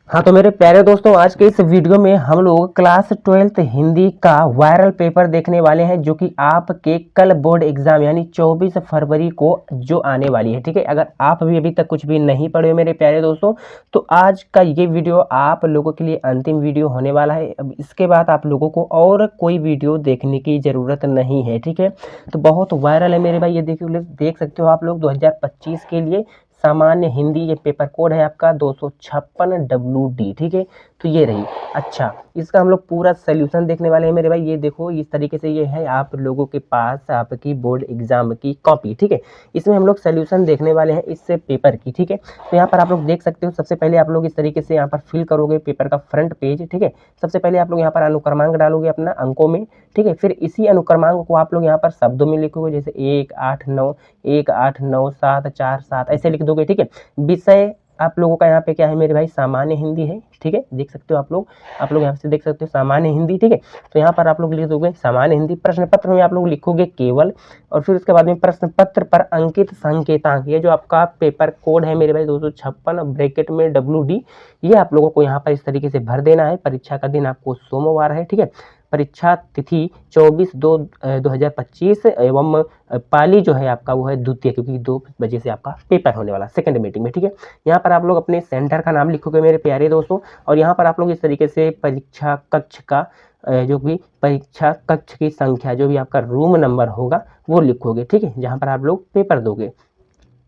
हाँ तो मेरे प्यारे दोस्तों, आज के इस वीडियो में हम लोग क्लास 12th हिंदी का वायरल पेपर देखने वाले हैं, जो कि आपके कल बोर्ड एग्जाम यानी 24 फरवरी को जो आने वाली है। ठीक है, अगर आप भी अभी तक कुछ भी नहीं पढ़े हो मेरे प्यारे दोस्तों, तो आज का ये वीडियो आप लोगों के लिए अंतिम वीडियो होने वाला है। अब इसके बाद आप लोगों को और कोई वीडियो देखने की ज़रूरत नहीं है। ठीक है, तो बहुत वायरल है मेरे भाई, ये देखिए देख सकते हो आप लोग 2025 के लिए सामान्य हिंदी ये पेपर कोड है आपका 256 WD। ठीक है, तो ये रही। अच्छा, इसका हम लोग पूरा सोल्यूशन देखने वाले हैं मेरे भाई। ये देखो इस तरीके से ये है आप लोगों के पास आपकी बोर्ड एग्जाम की कॉपी। ठीक है, इसमें हम लोग सोल्यूशन देखने वाले हैं इस पेपर की। ठीक है, तो यहाँ पर आप लोग देख सकते हो, सबसे पहले आप लोग इस तरीके से यहाँ पर फिल करोगे पेपर का फ्रंट पेज। ठीक है, सबसे पहले आप लोग यहाँ पर अनुक्रमांक डालोगे अपना अंकों में। ठीक है, फिर इसी अनुक्रमांक को आप लोग यहाँ पर शब्दों में लिखोगे, जैसे 1 8 9 1 8 9 7 4 7 ऐसे लिख दोगे। ठीक है, विषय आप लोगों का यहाँ पे क्या है मेरे भाई, सामान्य हिंदी है। ठीक है, देख सकते हो आप लोग यहाँ से देख सकते हो सामान्य हिंदी। ठीक है, तो यहाँ पर आप लोग लिख दोगे सामान्य हिंदी। प्रश्न पत्र में आप लोग लिखोगे केवल, और फिर उसके बाद में प्रश्न पत्र पर अंकित संकेतांक, ये जो आपका पेपर कोड है मेरे भाई 256 ब्रैकेट में WD, ये आप लोगों को यहाँ पर इस तरीके से भर देना है। परीक्षा का दिन आपको सोमवार है। ठीक है, परीक्षा तिथि 24/2/2025 एवं पाली जो है आपका वो है द्वितीय, क्योंकि 2 बजे से आपका पेपर होने वाला सेकंड मीटिंग में। ठीक है, यहाँ पर आप लोग अपने सेंटर का नाम लिखोगे मेरे प्यारे दोस्तों, और यहाँ पर आप लोग इस तरीके से परीक्षा कक्ष का जो भी परीक्षा कक्ष की संख्या, जो भी आपका रूम नंबर होगा वो लिखोगे। ठीक है, जहाँ पर आप लोग पेपर दोगे,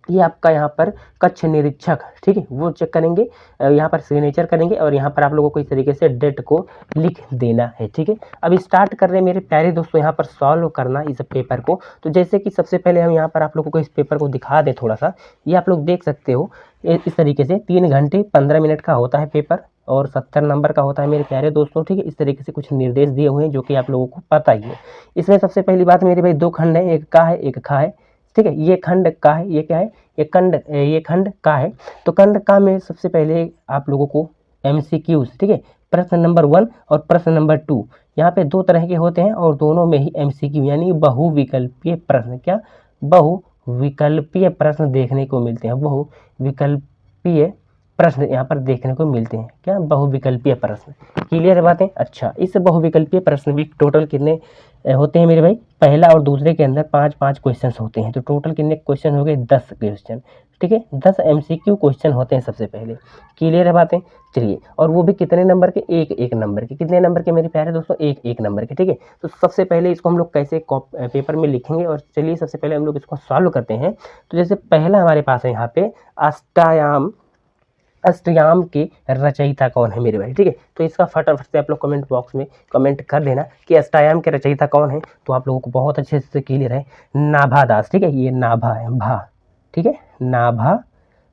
ये आपका यहाँ पर कक्ष निरीक्षक, ठीक है, वो चेक करेंगे, यहाँ पर सिग्नेचर करेंगे, और यहाँ पर आप लोगों को इस तरीके से डेट को लिख देना है। ठीक है, अब स्टार्ट कर रहे हैं मेरे प्यारे दोस्तों यहाँ पर सॉल्व करना इस पेपर को। तो जैसे कि सबसे पहले हम यहाँ पर आप लोगों को इस पेपर को दिखा दें थोड़ा सा, ये आप लोग देख सकते हो इस तरीके से 3 घंटे 15 मिनट का होता है पेपर, और 70 नंबर का होता है मेरे प्यारे दोस्तों। ठीक है, इस तरीके से कुछ निर्देश दिए हुए हैं जो कि आप लोगों को पता ही है। इसमें सबसे पहली बात मेरे भाई 2 खंड है, एक का है एक खा है। ठीक है, ये खंड का है, ये क्या है, ये खंड का है। तो खंड का में सबसे पहले आप लोगों को MCQs, ठीक है, प्रश्न नंबर 1 और प्रश्न नंबर 2, यहाँ पे 2 तरह के होते हैं, और दोनों में ही MCQ यानी बहुविकल्पीय प्रश्न, क्या बहुविकल्पीय प्रश्न देखने को मिलते हैं। बहुविकल्पीय प्रश्न यहाँ पर देखने को मिलते हैं, क्या बहुविकल्पीय प्रश्न। क्लियर है बातें। अच्छा, इस बहुविकल्पीय प्रश्न भी टोटल कितने होते हैं मेरे भाई, पहला और दूसरे के अंदर 5-5 क्वेश्चन होते हैं, तो टोटल कितने क्वेश्चन हो गए, 10 क्वेश्चन। ठीक है, 10 MCQ क्वेश्चन होते हैं सबसे पहले। क्लियर है बातें। चलिए, और वो भी कितने नंबर के, एक नंबर के। कितने नंबर के मेरे प्यारे दोस्तों, एक नंबर के। ठीक है, तो सबसे पहले इसको हम लोग कैसे पेपर में लिखेंगे, और चलिए सबसे पहले हम लोग इसको सॉल्व करते हैं। तो जैसे पहला हमारे पास है यहाँ पे अष्टयाम के रचयिता कौन है मेरे भाई। ठीक है, तो इसका फटाफट से आप लोग कमेंट बॉक्स में कमेंट कर देना कि अष्टयाम के रचयिता कौन है, तो आप लोगों को बहुत अच्छे से क्लियर है, नाभा दास। ठीक है, ये नाभा है, भा, ठीक है, नाभा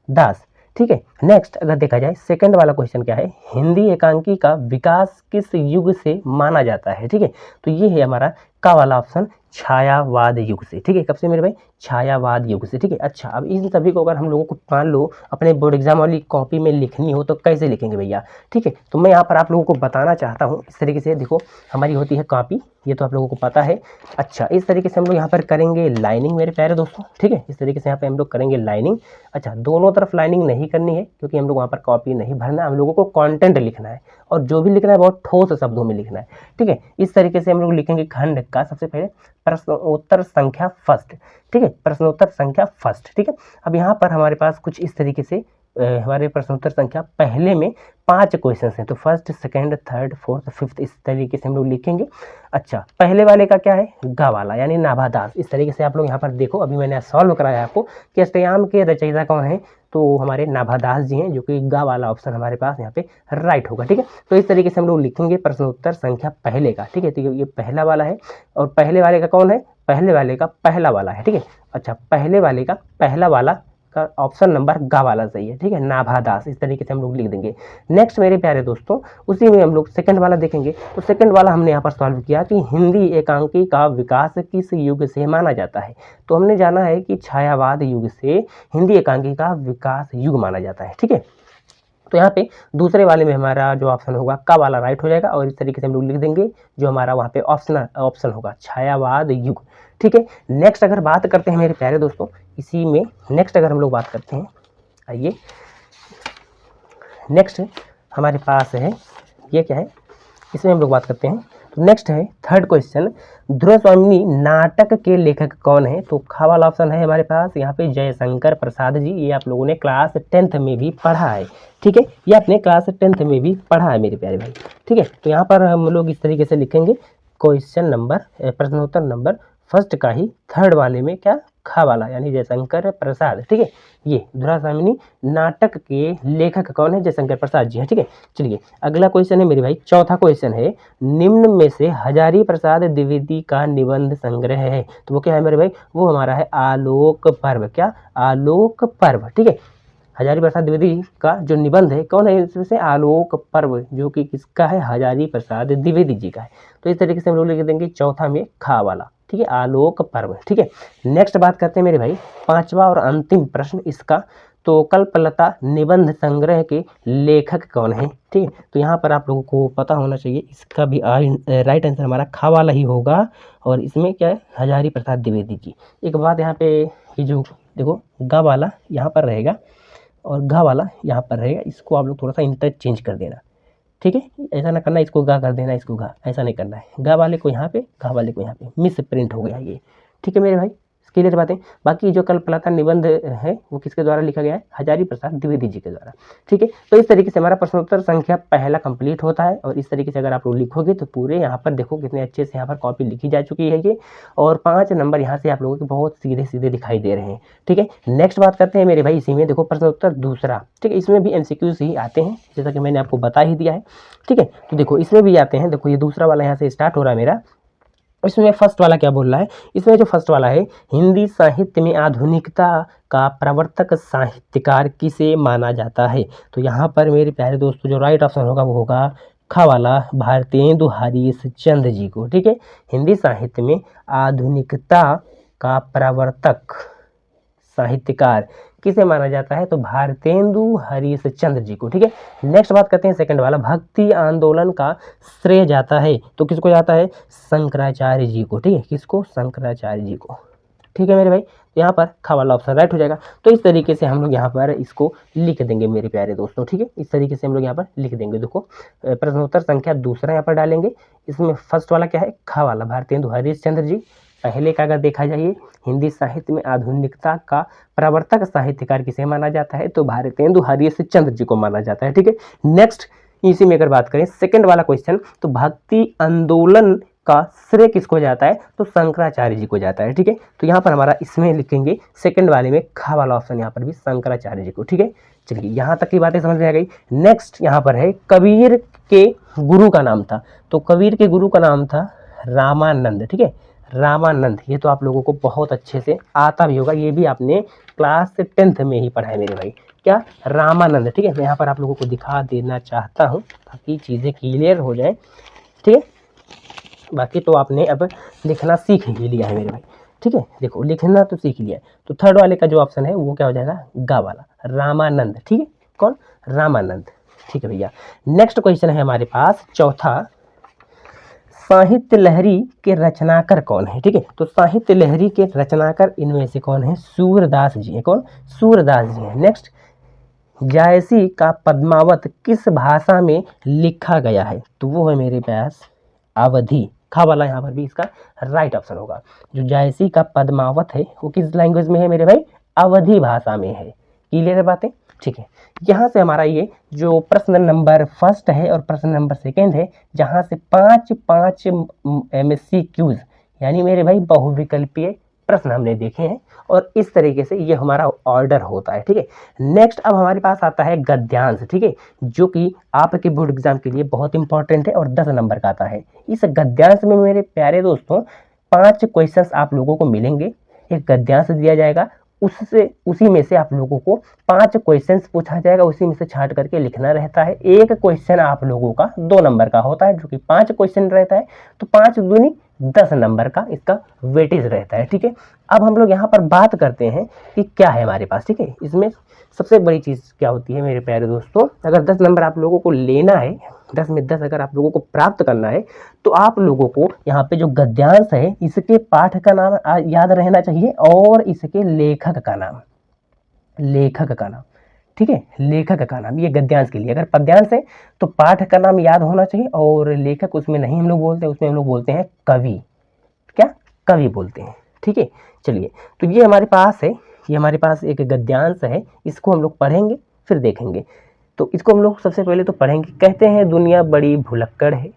दास। ठीक है, नेक्स्ट अगर देखा जाए सेकंड वाला क्वेश्चन क्या है, हिंदी एकांकी का विकास किस युग से माना जाता है। ठीक है, तो ये है हमारा का वाला ऑप्शन, छायावाद युग से। ठीक है, कब से मेरे भाई, छायावाद युग से। ठीक है, अच्छा, अब इन सभी को अगर हम लोगों को मान लो अपने बोर्ड एग्जाम वाली कॉपी में लिखनी हो तो कैसे लिखेंगे भैया। ठीक है, तो मैं यहाँ पर आप लोगों को बताना चाहता हूँ, इस तरीके से देखो हमारी होती है कॉपी, ये तो आप लोगों को पता है। अच्छा, इस तरीके से हम लोग यहाँ पर करेंगे लाइनिंग मेरे प्यारे दोस्तों। ठीक है, इस तरीके से यहाँ पे हम लोग करेंगे लाइनिंग। अच्छा, दोनों तरफ लाइनिंग नहीं करनी है, क्योंकि हम लोग वहाँ पर कॉपी नहीं भरना, हम लोगों को कंटेंट लिखना है, और जो भी लिखना है बहुत ठोस शब्दों में लिखना है। ठीक है, इस तरीके से हम लोग लिखेंगे खंड का सबसे पहले प्रश्नोत्तर संख्या फर्स्ट। ठीक है, प्रश्नोत्तर संख्या फर्स्ट। ठीक है, अब यहाँ पर हमारे पास कुछ इस तरीके से हमारे प्रश्नोत्तर संख्या पहले में 5 क्वेश्चन हैं, तो first second third fourth fifth इस तरीके से हम लोग लिखेंगे। अच्छा, पहले वाले का क्या है, गा वाला यानी नाभादास। इस तरीके से आप लोग यहाँ पर देखो, अभी मैंने सॉल्व कराया आपको कि अष्टयाम के रचयिता कौन है, तो हमारे नाभादास जी हैं, जो कि गा वाला ऑप्शन हमारे पास यहाँ पे राइट होगा। ठीक है, तो इस तरीके से हम लोग लिखेंगे प्रश्नोत्तर संख्या पहले का। ठीक है, तो ये पहला वाला है, और पहले वाले का कौन है, पहले वाले का पहला वाला है। ठीक है, अच्छा, पहले वाले का पहला वाला का ऑप्शन नंबर गा वाला सही है। ठीक है, नाभादास, इस तरीके से हम लोग लिख देंगे। नेक्स्ट मेरे प्यारे दोस्तों, उसी में हम लोग सेकंड वाला देखेंगे। तो सेकंड वाला हमने यहाँ पर सॉल्व किया कि हिंदी एकांकी का विकास किस युग से माना जाता है। तो हमने जाना है कि छायावाद युग से हिंदी एकांकी का विकास युग माना जाता है। ठीक है, तो यहाँ पे दूसरे वाले में हमारा जो ऑप्शन होगा का वाला राइट हो जाएगा, और इस तरीके से हम लोग लिख देंगे जो हमारा वहाँ पे ऑप्शन होगा छायावाद युग। ठीक है, नेक्स्ट अगर बात करते हैं मेरे प्यारे दोस्तों, इसी में नेक्स्ट अगर हम लोग बात करते हैं, आइए नेक्स्ट हमारे पास है ये क्या है, इसमें हम लोग बात करते हैं। तो नेक्स्ट है थर्ड क्वेश्चन, ध्रुवस्वामिनी नाटक के लेखक कौन है? तो खा वाला ऑप्शन है हमारे पास यहाँ पे जयशंकर प्रसाद जी। ये आप लोगों ने क्लास 10th में भी पढ़ा है, ठीक है, ये आपने क्लास 10th में भी पढ़ा है मेरे प्यारे भाई, ठीक है। तो यहाँ पर हम लोग इस तरीके से लिखेंगे, क्वेश्चन नंबर प्रश्नोत्तर नंबर फर्स्ट का ही थर्ड वाले में क्या, खा वाला यानी जयशंकर प्रसाद, ठीक है। ये ध्रुवस्वामिनी नाटक के लेखक कौन है? जयशंकर प्रसाद जी है, ठीक है। चलिए अगला क्वेश्चन है मेरे भाई, चौथा क्वेश्चन है, निम्न में से हजारी प्रसाद द्विवेदी का निबंध संग्रह है। तो वो क्या है मेरे भाई? वो हमारा है आलोक पर्व। क्या? आलोक पर्व, ठीक है। हजारी प्रसाद द्विवेदी का जो निबंध है कौन है? इसमें से आलोक पर्व, जो कि किसका है? हजारी प्रसाद द्विवेदी जी का है। तो इस तरीके से हम लोग लिख देंगे चौथा में खा वाला, ठीक है, आलोक पर्व, ठीक है। नेक्स्ट बात करते हैं मेरे भाई, पांचवा और अंतिम प्रश्न इसका, तो कल्पलता निबंध संग्रह के लेखक कौन है? ठीक है। तो यहाँ पर आप लोगों को पता होना चाहिए, इसका भी राइट आंसर हमारा खा वाला ही होगा। और इसमें क्या है? हजारी प्रसाद द्विवेदी जी। एक बात यहाँ पे, ये जो देखो गा वाला यहाँ पर रहेगा और घा वाला यहाँ पर रहेगा, इसको आप लोग थोड़ा सा इंटरचेंज कर देना, ठीक है। ऐसा ना करना इसको गा कर देना, इसको घा, ऐसा नहीं करना है। गा वाले को यहाँ पे, घा वाले को यहाँ पे, मिस प्रिंट हो गया ये, ठीक है मेरे भाई, क्लियर बातें। बाकी जो कल्पलता निबंध है वो किसके द्वारा लिखा गया है? हजारी प्रसाद द्विवेदी जी के द्वारा, ठीक है। तो इस तरीके से हमारा प्रश्नोत्तर संख्या पहला कंप्लीट होता है। और इस तरीके से अगर आप लोग लिखोगे तो पूरे यहाँ पर देखो कितने अच्छे से यहाँ पर कॉपी लिखी जा चुकी है ये, और 5 नंबर यहाँ से आप लोगों के बहुत सीधे सीधे दिखाई दे रहे हैं, ठीक है। नेक्स्ट बात करते हैं मेरे भाई, इसी में देखो प्रश्नोत्तर दूसरा, ठीक है, इसमें भी MCQs ही आते हैं जैसा कि मैंने आपको बता ही दिया है, ठीक है। तो देखो इसमें भी आते हैं, देखो ये दूसरा वाला यहाँ से स्टार्ट हो रहा है मेरा। इसमें फर्स्ट वाला क्या बोल रहा है? इसमें जो फर्स्ट वाला है, हिंदी साहित्य में आधुनिकता का प्रवर्तक साहित्यकार किसे माना जाता है? तो यहाँ पर मेरे प्यारे दोस्तों जो राइट ऑप्शन होगा वो होगा खा वाला, भारतेंदु हरीशचंद्र जी को, ठीक है। हिंदी साहित्य में आधुनिकता का प्रवर्तक साहित्यकार किसे माना जाता है? तो भारतेंदु हरीशचंद्र जी को, ठीक है। नेक्स्ट बात करते हैं सेकंड वाला, भक्ति आंदोलन का श्रेय जाता है, तो किसको जाता है? शंकराचार्य जी को, ठीक है। किसको? शंकराचार्य जी को, ठीक है मेरे भाई। यहाँ पर खा वाला ऑप्शन राइट हो जाएगा। तो इस तरीके से हम लोग यहाँ पर इसको लिख देंगे मेरे प्यारे दोस्तों, ठीक है। इस तरीके से हम लोग यहाँ पर लिख देंगे। देखो प्रश्नोत्तर संख्या दूसरा यहाँ पर डालेंगे। इसमें फर्स्ट वाला क्या है? खा वाला, भारतेंदु हरीशचंद्र जी। पहले का अगर देखा जाए, हिंदी साहित्य में आधुनिकता का प्रवर्तक साहित्यकार किसे माना जाता है? तो भारतेंदु हरीशचंद्र जी को माना जाता है, ठीक है। नेक्स्ट इसी में अगर बात करें सेकंड वाला क्वेश्चन, तो भक्ति आंदोलन का श्रेय किसको जाता है? तो शंकराचार्य जी को जाता है, ठीक है। तो यहाँ पर हमारा इसमें लिखेंगे सेकंड वाले में खा वाला ऑप्शन, यहाँ पर भी शंकराचार्य जी को, ठीक है। चलिए यहाँ तक की बातें समझ में आ गई। नेक्स्ट यहाँ पर है, कबीर के गुरु का नाम था, तो कबीर के गुरु का नाम था रामानंद, ठीक है, रामानंद। ये तो आप लोगों को बहुत अच्छे से आता भी होगा, ये भी आपने क्लास 10th में ही पढ़ा है मेरे भाई। क्या? रामानंद, ठीक है। मैं यहाँ पर आप लोगों को दिखा देना चाहता हूँ ताकि चीज़ें क्लियर हो जाए, ठीक है। बाकी तो आपने अब लिखना सीख ही लिया है मेरे भाई, ठीक है। देखो लिखना तो सीख लिया है। तो थर्ड वाले का जो ऑप्शन है वो क्या हो जाएगा? गा वाला, रामानंद, ठीक है। कौन? रामानंद, ठीक है भैया। नेक्स्ट क्वेश्चन है हमारे पास चौथा, साहित्य लहरी के रचनाकार कौन है? ठीक है। तो साहित्य लहरी के रचनाकार इनमें से कौन है? सूरदास जी है। कौन? सूरदास जी है। नेक्स्ट, जायसी का पद्मावत किस भाषा में लिखा गया है? तो वो है मेरे पास अवधी। खा वाला यहाँ पर भी इसका राइट ऑप्शन होगा। जो जायसी का पद्मावत है वो किस लैंग्वेज में है मेरे भाई? अवधी भाषा में है। क्लियर है बातें? ठीक है। यहाँ से हमारा ये जो प्रश्न नंबर फर्स्ट है और प्रश्न नंबर सेकंड है, जहाँ से 5 MCQs यानी मेरे भाई बहुविकल्पीय प्रश्न हमने देखे हैं, और इस तरीके से ये हमारा ऑर्डर होता है, ठीक है। नेक्स्ट अब हमारे पास आता है गद्यांश, ठीक है, जो कि आपके बोर्ड एग्जाम के लिए बहुत इंपॉर्टेंट है और 10 नंबर का आता है। इस गद्यांश में मेरे प्यारे दोस्तों 5 क्वेश्चंस आप लोगों को मिलेंगे। एक गद्यांश दिया जाएगा, उसी में से आप लोगों को 5 क्वेश्चंस पूछा जाएगा, उसी में से छांट करके लिखना रहता है। एक क्वेश्चन आप लोगों का 2 नंबर का होता है, जो कि 5 क्वेश्चन रहता है, तो 5 दूनी 10 नंबर का इसका वेटेज रहता है, ठीक है। अब हम लोग यहाँ पर बात करते हैं कि क्या है हमारे पास, ठीक है। इसमें सबसे बड़ी चीज़ क्या होती है मेरे प्यारे दोस्तों, अगर 10 नंबर आप लोगों को लेना है, 10 में 10 अगर आप लोगों को प्राप्त करना है, तो आप लोगों को यहाँ पे जो गद्यांश है इसके पाठ का नाम याद रहना चाहिए और इसके लेखक का नाम, ठीक है, लेखक का नाम, ये गद्यांश के लिए। अगर पद्यांश है तो पाठ का नाम याद होना चाहिए, और लेखक उसमें नहीं हम लोग बोलते, उसमें हम लोग बोलते हैं कवि। क्या, कवि बोलते हैं। ठीक है, चलिए, तो ये हमारे पास है, ये हमारे पास एक गद्यांश है, इसको हम लोग पढ़ेंगे फिर देखेंगे। तो इसको हम लोग सबसे पहले तो पढ़ेंगे। कहते हैं दुनिया बड़ी भुलक्कड़ है,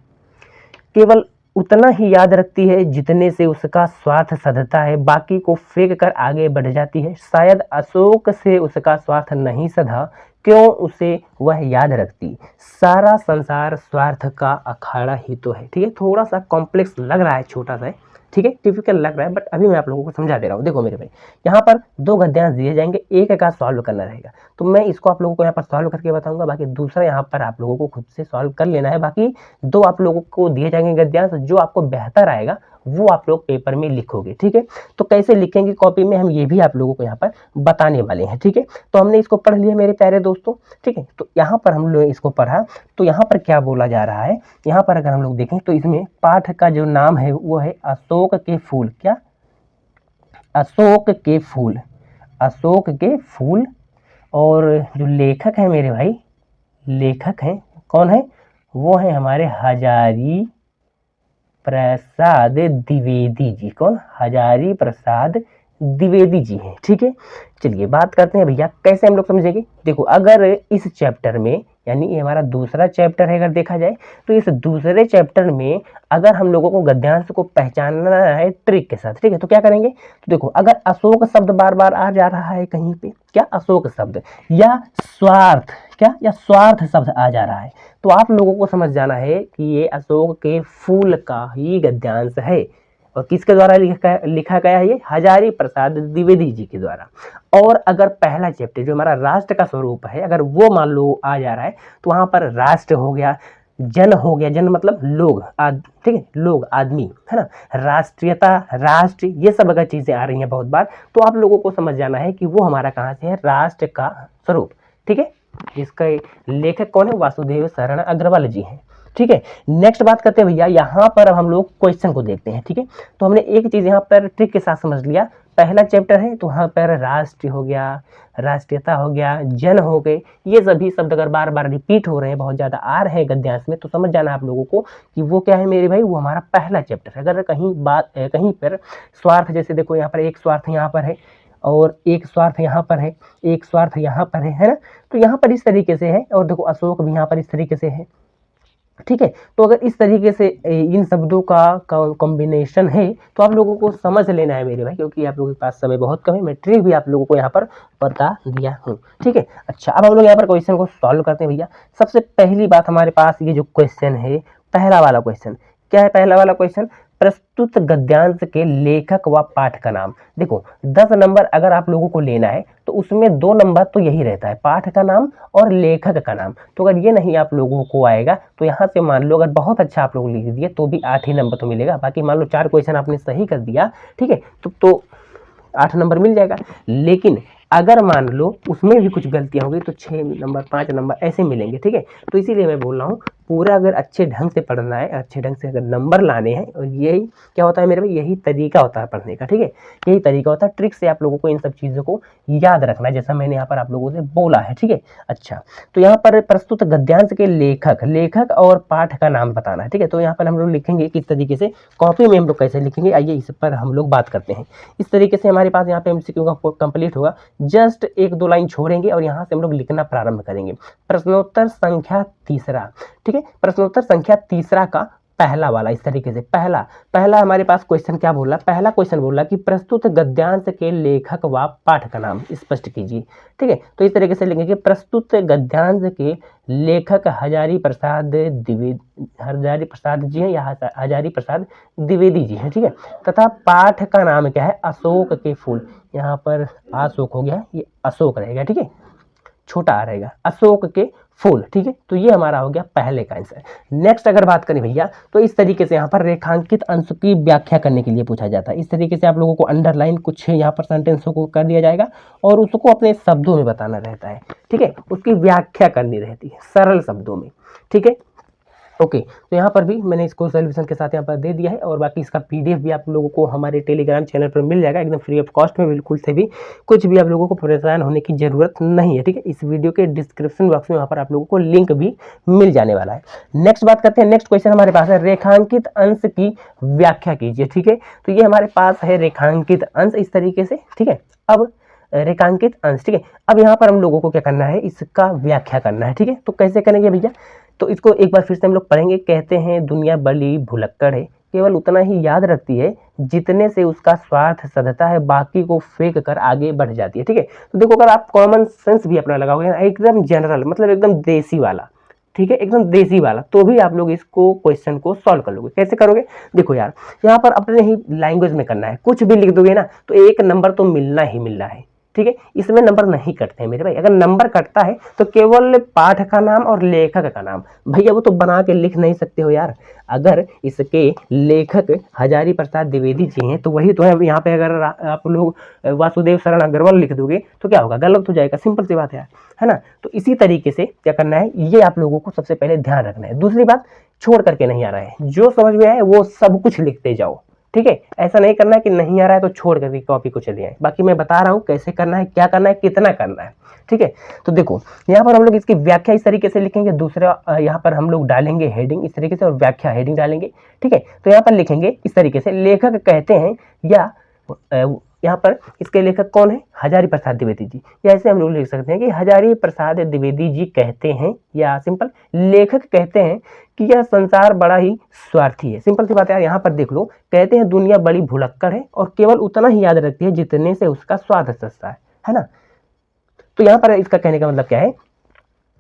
केवल उतना ही याद रखती है जितने से उसका स्वार्थ सधता है, बाकी को फेंक कर आगे बढ़ जाती है। शायद अशोक से उसका स्वार्थ नहीं सधा, क्यों उसे वह याद रखती, सारा संसार स्वार्थ का अखाड़ा ही तो है। ठीक है, थोड़ा सा कॉम्प्लेक्स लग रहा है, छोटा सा है, ठीक है, टिपिकल लग रहा है, बट अभी मैं आप लोगों को समझा दे रहा हूँ। देखो मेरे भाई, यहाँ पर दो गद्यांश दिए जाएंगे, एक का सॉल्व करना रहेगा, तो मैं इसको आप लोगों को यहाँ पर सॉल्व करके बताऊंगा, बाकी दूसरा यहाँ पर आप लोगों को खुद से सॉल्व कर लेना है। बाकी दो आप लोगों को दिए जाएंगे गद्यांश, जो आपको बेहतर आएगा वो आप लोग पेपर में लिखोगे। ठीक है, तो कैसे लिखेंगे कॉपी में, हम ये भी आप लोगों को यहाँ पर बताने वाले हैं। ठीक है, तो हमने इसको पढ़ लिया मेरे प्यारे दोस्तों। ठीक है, तो यहाँ पर हम लोग इसको पढ़ा, तो यहाँ पर क्या बोला जा रहा है, यहाँ पर अगर हम लोग देखें तो इसमें पाठ का जो नाम है वो है अशोक के फूल। क्या, अशोक के फूल, अशोक के फूल। और जो लेखक है मेरे भाई, लेखक हैं कौन है, वो है हमारे हजारी प्रसाद द्विवेदी जी। कौन, हजारी प्रसाद द्विवेदी जी हैं। ठीक है, चलिए बात करते हैं भैया कैसे हम लोग समझेंगे। देखो, अगर इस चैप्टर में, यानी ये हमारा दूसरा चैप्टर है, अगर देखा जाए तो इस दूसरे चैप्टर में अगर हम लोगों को गद्यांश को पहचानना है ट्रिक के साथ, ठीक है, तो क्या करेंगे, तो देखो अगर अशोक शब्द बार बार आ जा रहा है कहीं पे, क्या अशोक शब्द, या स्वार्थ, क्या, या स्वार्थ शब्द आ जा रहा है, तो आप लोगों को समझ जाना है कि ये अशोक के फूल का ही गद्यांश है। और किसके द्वारा लिखा गया है, ये हजारी प्रसाद द्विवेदी जी के द्वारा। और अगर पहला चैप्टर जो हमारा राष्ट्र का स्वरूप है, अगर वो मान लो आ जा रहा है, तो वहां पर राष्ट्र हो गया, जन हो गया, जन मतलब लोग, ठीक है, लोग, आदमी, है ना, राष्ट्रीयता, राष्ट्र, ये सब अगर चीजें आ रही हैं बहुत बार, तो आप लोगों को समझ जाना है कि वो हमारा कहाँ से है, राष्ट्र का स्वरूप। ठीक है, इसका लेखक कौन है, वासुदेव शरण अग्रवाल जी हैं। ठीक है, नेक्स्ट बात करते हैं भैया, यहाँ पर अब हम लोग क्वेश्चन को देखते हैं। ठीक है, तो हमने एक चीज यहाँ पर ट्रिक के साथ समझ लिया, पहला चैप्टर है तो वहाँ पर राष्ट्र हो गया, राष्ट्रीयता हो गया, जन हो गए, ये सभी शब्द अगर बार बार रिपीट हो रहे हैं, बहुत ज्यादा आ रहे हैं गद्यांश में, तो समझ जाना आप लोगों को कि वो क्या है मेरे भाई, वो हमारा पहला चैप्टर है। अगर कहीं बात, कहीं पर स्वार्थ, जैसे देखो यहाँ पर एक स्वार्थ यहाँ पर है, और एक स्वार्थ यहाँ पर है, एक स्वार्थ यहाँ पर है ना, तो यहाँ पर इस तरीके से है, और देखो अशोक भी यहाँ पर इस तरीके से है। ठीक है, तो अगर इस तरीके से इन शब्दों का कॉम्बिनेशन है, तो आप लोगों को समझ लेना है मेरे भाई, क्योंकि आप लोगों के पास समय बहुत कम है, मैं ट्रिक भी आप लोगों को यहाँ पर बता दिया हूँ। ठीक है, अच्छा, अब हम लोग यहाँ पर क्वेश्चन को सॉल्व करते हैं भैया। सबसे पहली बात हमारे पास ये जो क्वेश्चन है, पहला वाला क्वेश्चन क्या है, पहला वाला क्वेश्चन, प्रस्तुत गद्यांश के लेखक व पाठ का नाम। देखो 10 नंबर अगर आप लोगों को लेना है, तो उसमें 2 नंबर तो यही रहता है, पाठ का नाम और लेखक का नाम। तो अगर ये नहीं आप लोगों को आएगा, तो यहाँ से मान लो अगर बहुत अच्छा आप लोग लिख दिए तो भी 8 ही नंबर तो मिलेगा। बाकी मान लो 4 क्वेश्चन आपने सही कर दिया, ठीक है, तो 8 नंबर मिल जाएगा। लेकिन अगर मान लो उसमें भी कुछ गलतियां होगी, तो 6 नंबर, 5 नंबर ऐसे मिलेंगे। ठीक है, तो इसीलिए मैं बोल रहा हूँ, पूरा अगर अच्छे ढंग से पढ़ना है, अच्छे ढंग से अगर नंबर लाने हैं, और यही क्या होता है मेरे भाई, यही तरीका होता है पढ़ने का। ठीक है, यही तरीका होता है, ट्रिक से आप लोगों को इन सब चीज़ों को याद रखना है, जैसा मैंने यहाँ पर आप लोगों से बोला है। ठीक है, अच्छा, तो यहाँ पर प्रस्तुत गद्यांश के लेखक और पाठ का नाम बताना है। ठीक है, तो यहाँ पर हम लोग लिखेंगे किस तरीके से, कॉपी में हम लोग कैसे लिखेंगे, आइए इस पर हम लोग बात करते हैं। इस तरीके से हमारे पास यहाँ पे MCQ का कंप्लीट होगा, जस्ट 1-2 लाइन छोड़ेंगे और यहाँ से हम लोग लिखना प्रारंभ करेंगे। प्रश्नोत्तर संख्या तीसरा, ठीक है, प्रश्नोत्तर संख्या तीसरा का पहला वाला, इस तरीके से पहला हमारे पास क्वेश्चन क्या बोल रहा है, पहला क्वेश्चन बोल रहा है कि प्रस्तुत गद्यांश के लेखक व पाठ का नाम स्पष्ट कीजिए। ठीक है, तो इस तरीके से लिखेंगे, प्रस्तुत गद्यांश के लेखक हजारी प्रसाद जी हैं, या हजारी प्रसाद द्विवेदी जी हैं। ठीक है, तथा पाठ का नाम क्या है, अशोक के फूल, यहाँ पर अशोक हो गया, ये अशोक रहेगा। ठीक है, छोटा आ रहेगा, अशोक के फूल। ठीक है, तो ये हमारा हो गया पहले का आंसर। नेक्स्ट अगर बात करें भैया, तो इस तरीके से यहाँ पर रेखांकित अंश की व्याख्या करने के लिए पूछा जाता है। इस तरीके से आप लोगों को अंडरलाइन कुछ यहाँ पर सेंटेंसों को कर दिया जाएगा और उसको अपने शब्दों में बताना रहता है। ठीक है, उसकी व्याख्या करनी रहती है सरल शब्दों में। ठीक है, ओके, तो यहाँ पर भी मैंने इसको सॉल्यूशन के साथ यहाँ पर दे दिया है और बाकी इसका पीडीएफ भी आप लोगों को हमारे टेलीग्राम चैनल पर मिल जाएगा एकदम फ्री ऑफ कॉस्ट में, बिल्कुल से भी कुछ भी आप लोगों को परेशान होने की ज़रूरत नहीं है, ठीक है। इस वीडियो के डिस्क्रिप्शन बॉक्स में वहाँ पर आप लोगों को लिंक भी मिल जाने वाला है। नेक्स्ट बात करते हैं, नेक्स्ट क्वेश्चन हमारे पास है रेखांकित अंश की व्याख्या कीजिए, ठीक है। तो ये हमारे पास है रेखांकित अंश इस तरीके से, ठीक है। अब रेखांकित अंश, ठीक है। अब यहाँ पर हम लोगों को क्या करना है, इसका व्याख्या करना है, ठीक है। तो कैसे करेंगे भैया, तो इसको एक बार फिर से हम लोग पढ़ेंगे। कहते हैं दुनिया बड़ी भुलक्कड़ है, केवल उतना ही याद रखती है जितने से उसका स्वार्थ सधता है, बाकी को फेंक कर आगे बढ़ जाती है, ठीक है। तो देखो अगर आप कॉमन सेंस भी अपना लगाओगे ना, एकदम जनरल मतलब एकदम देसी वाला, ठीक है, एकदम देसी वाला, तो भी आप लोग इसको क्वेश्चन को सॉल्व कर लोगे। कैसे करोगे, देखो यार यहाँ पर अपने ही लैंग्वेज में करना है, कुछ भी लिख दोगे ना तो एक नंबर तो मिलना ही मिलना है, ठीक है। इसमें नंबर नहीं कटते हैं मेरे भाई, अगर नंबर कटता है तो केवल पाठ का नाम और लेखक का नाम, भैया वो तो बना के लिख नहीं सकते हो यार। अगर इसके लेखक हजारी प्रसाद द्विवेदी जी हैं तो वही तो है। यहाँ पे अगर आप लोग वासुदेव शरण अग्रवाल लिख दोगे तो क्या होगा, गलत हो जाएगा, सिंपल सी बात है ना। तो इसी तरीके से क्या करना है, ये आप लोगों को सबसे पहले ध्यान रखना है। दूसरी बात, छोड़ करके नहीं आ रहा है, जो समझ में आए वो सब कुछ लिखते जाओ, ठीक है। ऐसा नहीं करना है कि नहीं आ रहा है तो छोड़ करके कॉपी को चले आए। बाकी मैं बता रहा हूँ कैसे करना है, क्या करना है, कितना करना है, ठीक है। तो देखो यहाँ पर हम लोग इसकी व्याख्या इस तरीके से लिखेंगे, दूसरा यहाँ पर हम लोग डालेंगे हेडिंग इस तरीके से और व्याख्या हेडिंग डालेंगे, ठीक है। तो यहाँ पर लिखेंगे इस तरीके से, लेखक कहते हैं, या यहाँ पर इसके लेखक कौन है, हजारी प्रसाद द्विवेदी जी, या ऐसे हम लोग लिख सकते हैं कि हजारी प्रसाद द्विवेदी जी कहते हैं, या सिंपल लेखक कहते हैं कि यह संसार बड़ा ही स्वार्थी है। सिंपल सी बात है, यहाँ पर देख लो, कहते हैं दुनिया बड़ी भुलक्कड़ है और केवल उतना ही याद रखती है जितने से उसका स्वार्थ सस्ता है ना। तो यहाँ पर इसका कहने का मतलब क्या है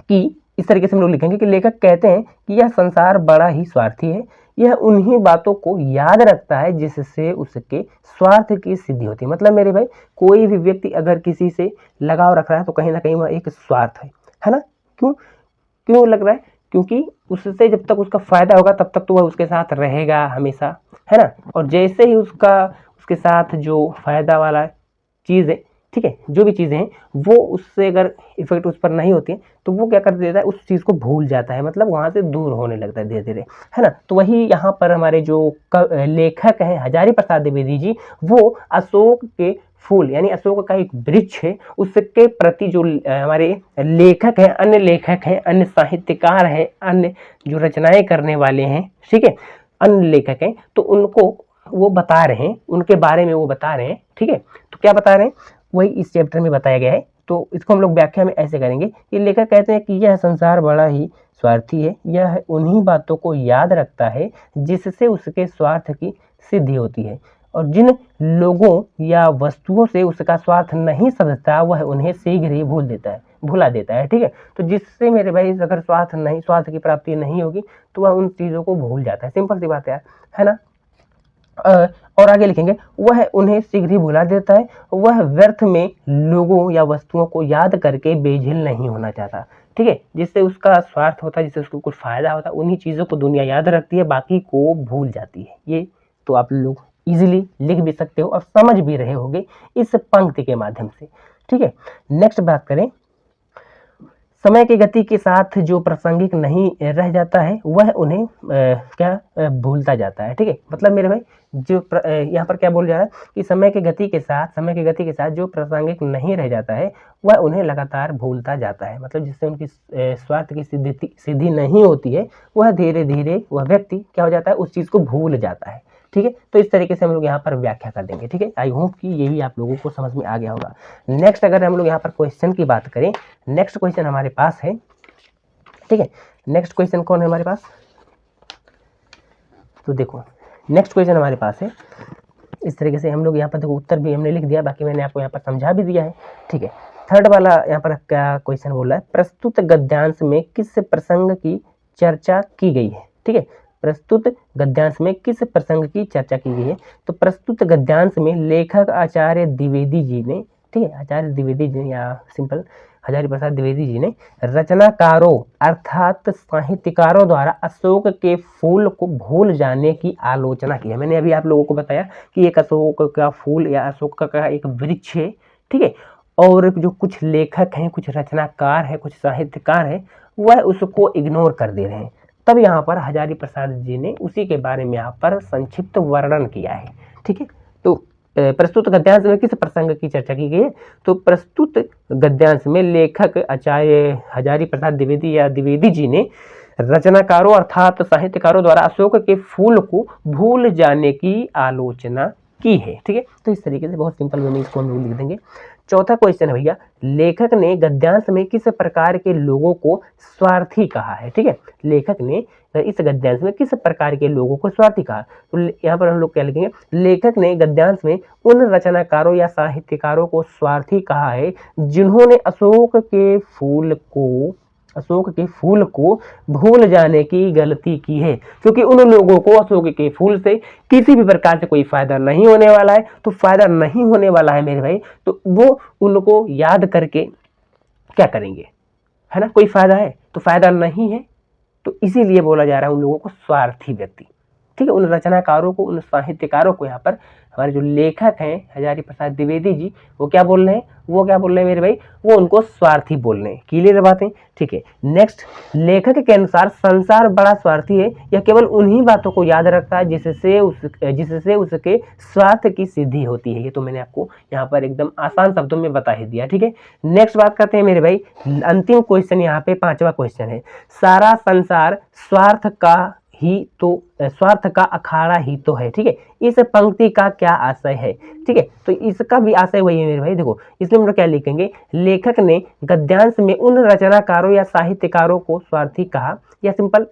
कि इस तरीके से हम लोग लिखेंगे कि लेखक कहते हैं कि यह संसार बड़ा ही स्वार्थी है, यह उन्हीं बातों को याद रखता है जिससे उसके स्वार्थ की सिद्धि होती है। मतलब मेरे भाई कोई भी व्यक्ति अगर किसी से लगाव रख रहा है तो कहीं ना कहीं वह एक स्वार्थ है ना। क्यों लग रहा है, क्योंकि उससे जब तक उसका फायदा होगा तब तक तो वह उसके साथ रहेगा हमेशा, है ना। और जैसे ही उसके साथ जो फायदा वाला चीज़ है, ठीक है, जो भी चीज़ें हैं वो उससे अगर इफेक्ट उस पर नहीं होती है तो वो क्या कर देता है, उस चीज़ को भूल जाता है, मतलब वहाँ से दूर होने लगता है धीरे धीरे, है ना। तो वही यहाँ पर हमारे जो लेखक हैं हजारी प्रसाद द्विवेदी जी, वो अशोक के फूल यानी अशोक का एक वृक्ष है, उसके प्रति जो हमारे लेखक हैं, अन्य लेखक हैं, अन्य साहित्यकार हैं, अन्य जो रचनाएं करने वाले हैं, ठीक है, अन्य लेखक हैं, तो उनको वो बता रहे हैं, उनके बारे में वो बता रहे हैं, ठीक है। तो क्या बता रहे हैं, वही इस चैप्टर में बताया गया है। तो इसको हम लोग व्याख्या में ऐसे करेंगे कि लेखक कहते हैं कि यह संसार बड़ा ही स्वार्थी है, यह उन्हीं बातों को याद रखता है जिससे उसके स्वार्थ की सिद्धि होती है, और जिन लोगों या वस्तुओं से उसका स्वार्थ नहीं सधता वह उन्हें शीघ्र ही भुला देता है, ठीक है। तो जिससे मेरे भाई अगर स्वार्थ की प्राप्ति नहीं होगी तो वह उन चीज़ों को भूल जाता है, सिंपल सी बात है ना। और आगे लिखेंगे, वह उन्हें शीघ्र ही भुला देता है, वह व्यर्थ में लोगों या वस्तुओं को याद करके बेझिल नहीं होना चाहता, ठीक है। जिससे उसका स्वार्थ होता है, जिससे उसको कुछ फायदा होता है, उन्हीं चीज़ों को दुनिया याद रखती है, बाकी को भूल जाती है। ये तो आप लोग इजीली लिख भी सकते हो और समझ भी रहे होगे इस पंक्ति के माध्यम से, ठीक है। नेक्स्ट बात करें, समय की गति के साथ जो प्रासंगिक नहीं रह जाता है वह उन्हें भूलता जाता है, ठीक है। मतलब मेरे भाई जो यहाँ पर क्या बोल जा रहा है कि समय की गति के साथ जो प्रासंगिक नहीं रह जाता है वह उन्हें लगातार भूलता जाता है। मतलब जिससे उनकी स्वार्थ की सिद्धि नहीं होती है, वह धीरे धीरे वह व्यक्ति क्या हो जाता है, उस चीज़ को भूल जाता है, ठीक है। तो इस तरीके से हम लोग यहाँ पर व्याख्या कर देंगे, ठीक है। आई होप कि ये भी आप लोगों को समझ में आ गया होगा। नेक्स्ट अगर हम लोग यहाँ पर क्वेश्चन की बात करें, नेक्स्ट क्वेश्चन हमारे पास है, ठीक है। नेक्स्ट क्वेश्चन कौन है हमारे पास, तो देखो नेक्स्ट क्वेश्चन हमारे पास है इस तरीके से। हम लोग यहाँ पर देखो उत्तर भी हमने लिख दिया, बाकी मैंने आपको यहाँ पर समझा भी दिया है, ठीक है। थर्ड वाला यहाँ पर क्या क्वेश्चन बोल रहा है, प्रस्तुत गद्यांश में किस प्रसंग की चर्चा की गई है, ठीक है। प्रस्तुत गद्यांश में किस प्रसंग की चर्चा की गई है, तो प्रस्तुत गद्यांश में लेखक आचार्य द्विवेदी जी ने, ठीक है, आचार्य द्विवेदी जी या सिंपल हजारी प्रसाद द्विवेदी जी ने रचनाकारों अर्थात साहित्यकारों द्वारा अशोक के फूल को भूल जाने की आलोचना की है। मैंने अभी आप लोगों को बताया कि एक अशोक का फूल या अशोक का एक वृक्ष है, ठीक है, और जो कुछ लेखक हैं, कुछ रचनाकार हैं, कुछ साहित्यकार हैं, वह उसको इग्नोर कर दे रहे हैं, तब यहाँ पर हजारी प्रसाद जी ने उसी के बारे में यहाँ पर संक्षिप्त वर्णन किया है। ठीक है, तो प्रस्तुत गद्यांश में किस प्रसंग की चर्चा की गई है? तो प्रस्तुत गद्यांश में लेखक आचार्य हजारी प्रसाद द्विवेदी या द्विवेदी जी ने रचनाकारों अर्थात साहित्यकारों द्वारा अशोक के फूल को भूल जाने की आलोचना की है। ठीक है, तो इस तरीके से बहुत सिंपल वे में इसको हम लोग लिख देंगे। चौथा क्वेश्चन है भैया, लेखक ने गद्यांश में किस प्रकार के लोगों को स्वार्थी कहा है? ठीक है, लेखक ने इस गद्यांश में किस प्रकार के लोगों को स्वार्थी कहा? तो यहाँ पर हम लोग क्या लिखेंगे, लेखक ने गद्यांश में उन रचनाकारों या साहित्यकारों को स्वार्थी कहा है जिन्होंने अशोक के फूल को भूल जाने की गलती की है, क्योंकि उन लोगों को अशोक के फूल से किसी भी प्रकार से कोई फायदा नहीं होने वाला है। तो फायदा नहीं होने वाला है मेरे भाई, तो वो उनको याद करके क्या करेंगे, है ना, कोई फायदा है तो फायदा नहीं है, तो इसीलिए बोला जा रहा है उन लोगों को स्वार्थी व्यक्ति। ठीक है, उन रचनाकारों को, उन साहित्यकारों को यहाँ पर हमारे जो लेखक हैं हजारी प्रसाद द्विवेदी जी, वो क्या बोल रहे हैं, मेरे भाई, वो उनको स्वार्थी बोल रहे हैं। क्लियर बातें? ठीक है, नेक्स्ट, लेखक के अनुसार संसार बड़ा स्वार्थी है, यह केवल उन्हीं बातों को याद रखता है जिससे उसके स्वार्थ की सिद्धि होती है। ये तो मैंने आपको यहाँ पर एकदम आसान शब्दों में बता ही दिया। ठीक है, नेक्स्ट बात करते हैं मेरे भाई, अंतिम क्वेश्चन यहाँ पे 5वां क्वेश्चन है, सारा संसार स्वार्थ का अखाड़ा ही तो है। ठीक है, इस पंक्ति का क्या आशय है? ठीक है, तो इसका भी आशय वही है मेरे भाई। देखो, इसमें हम लोग क्या लिखेंगे, लेखक ने गद्यांश में उन रचनाकारों या साहित्यकारों को स्वार्थी कहा, या सिंपल,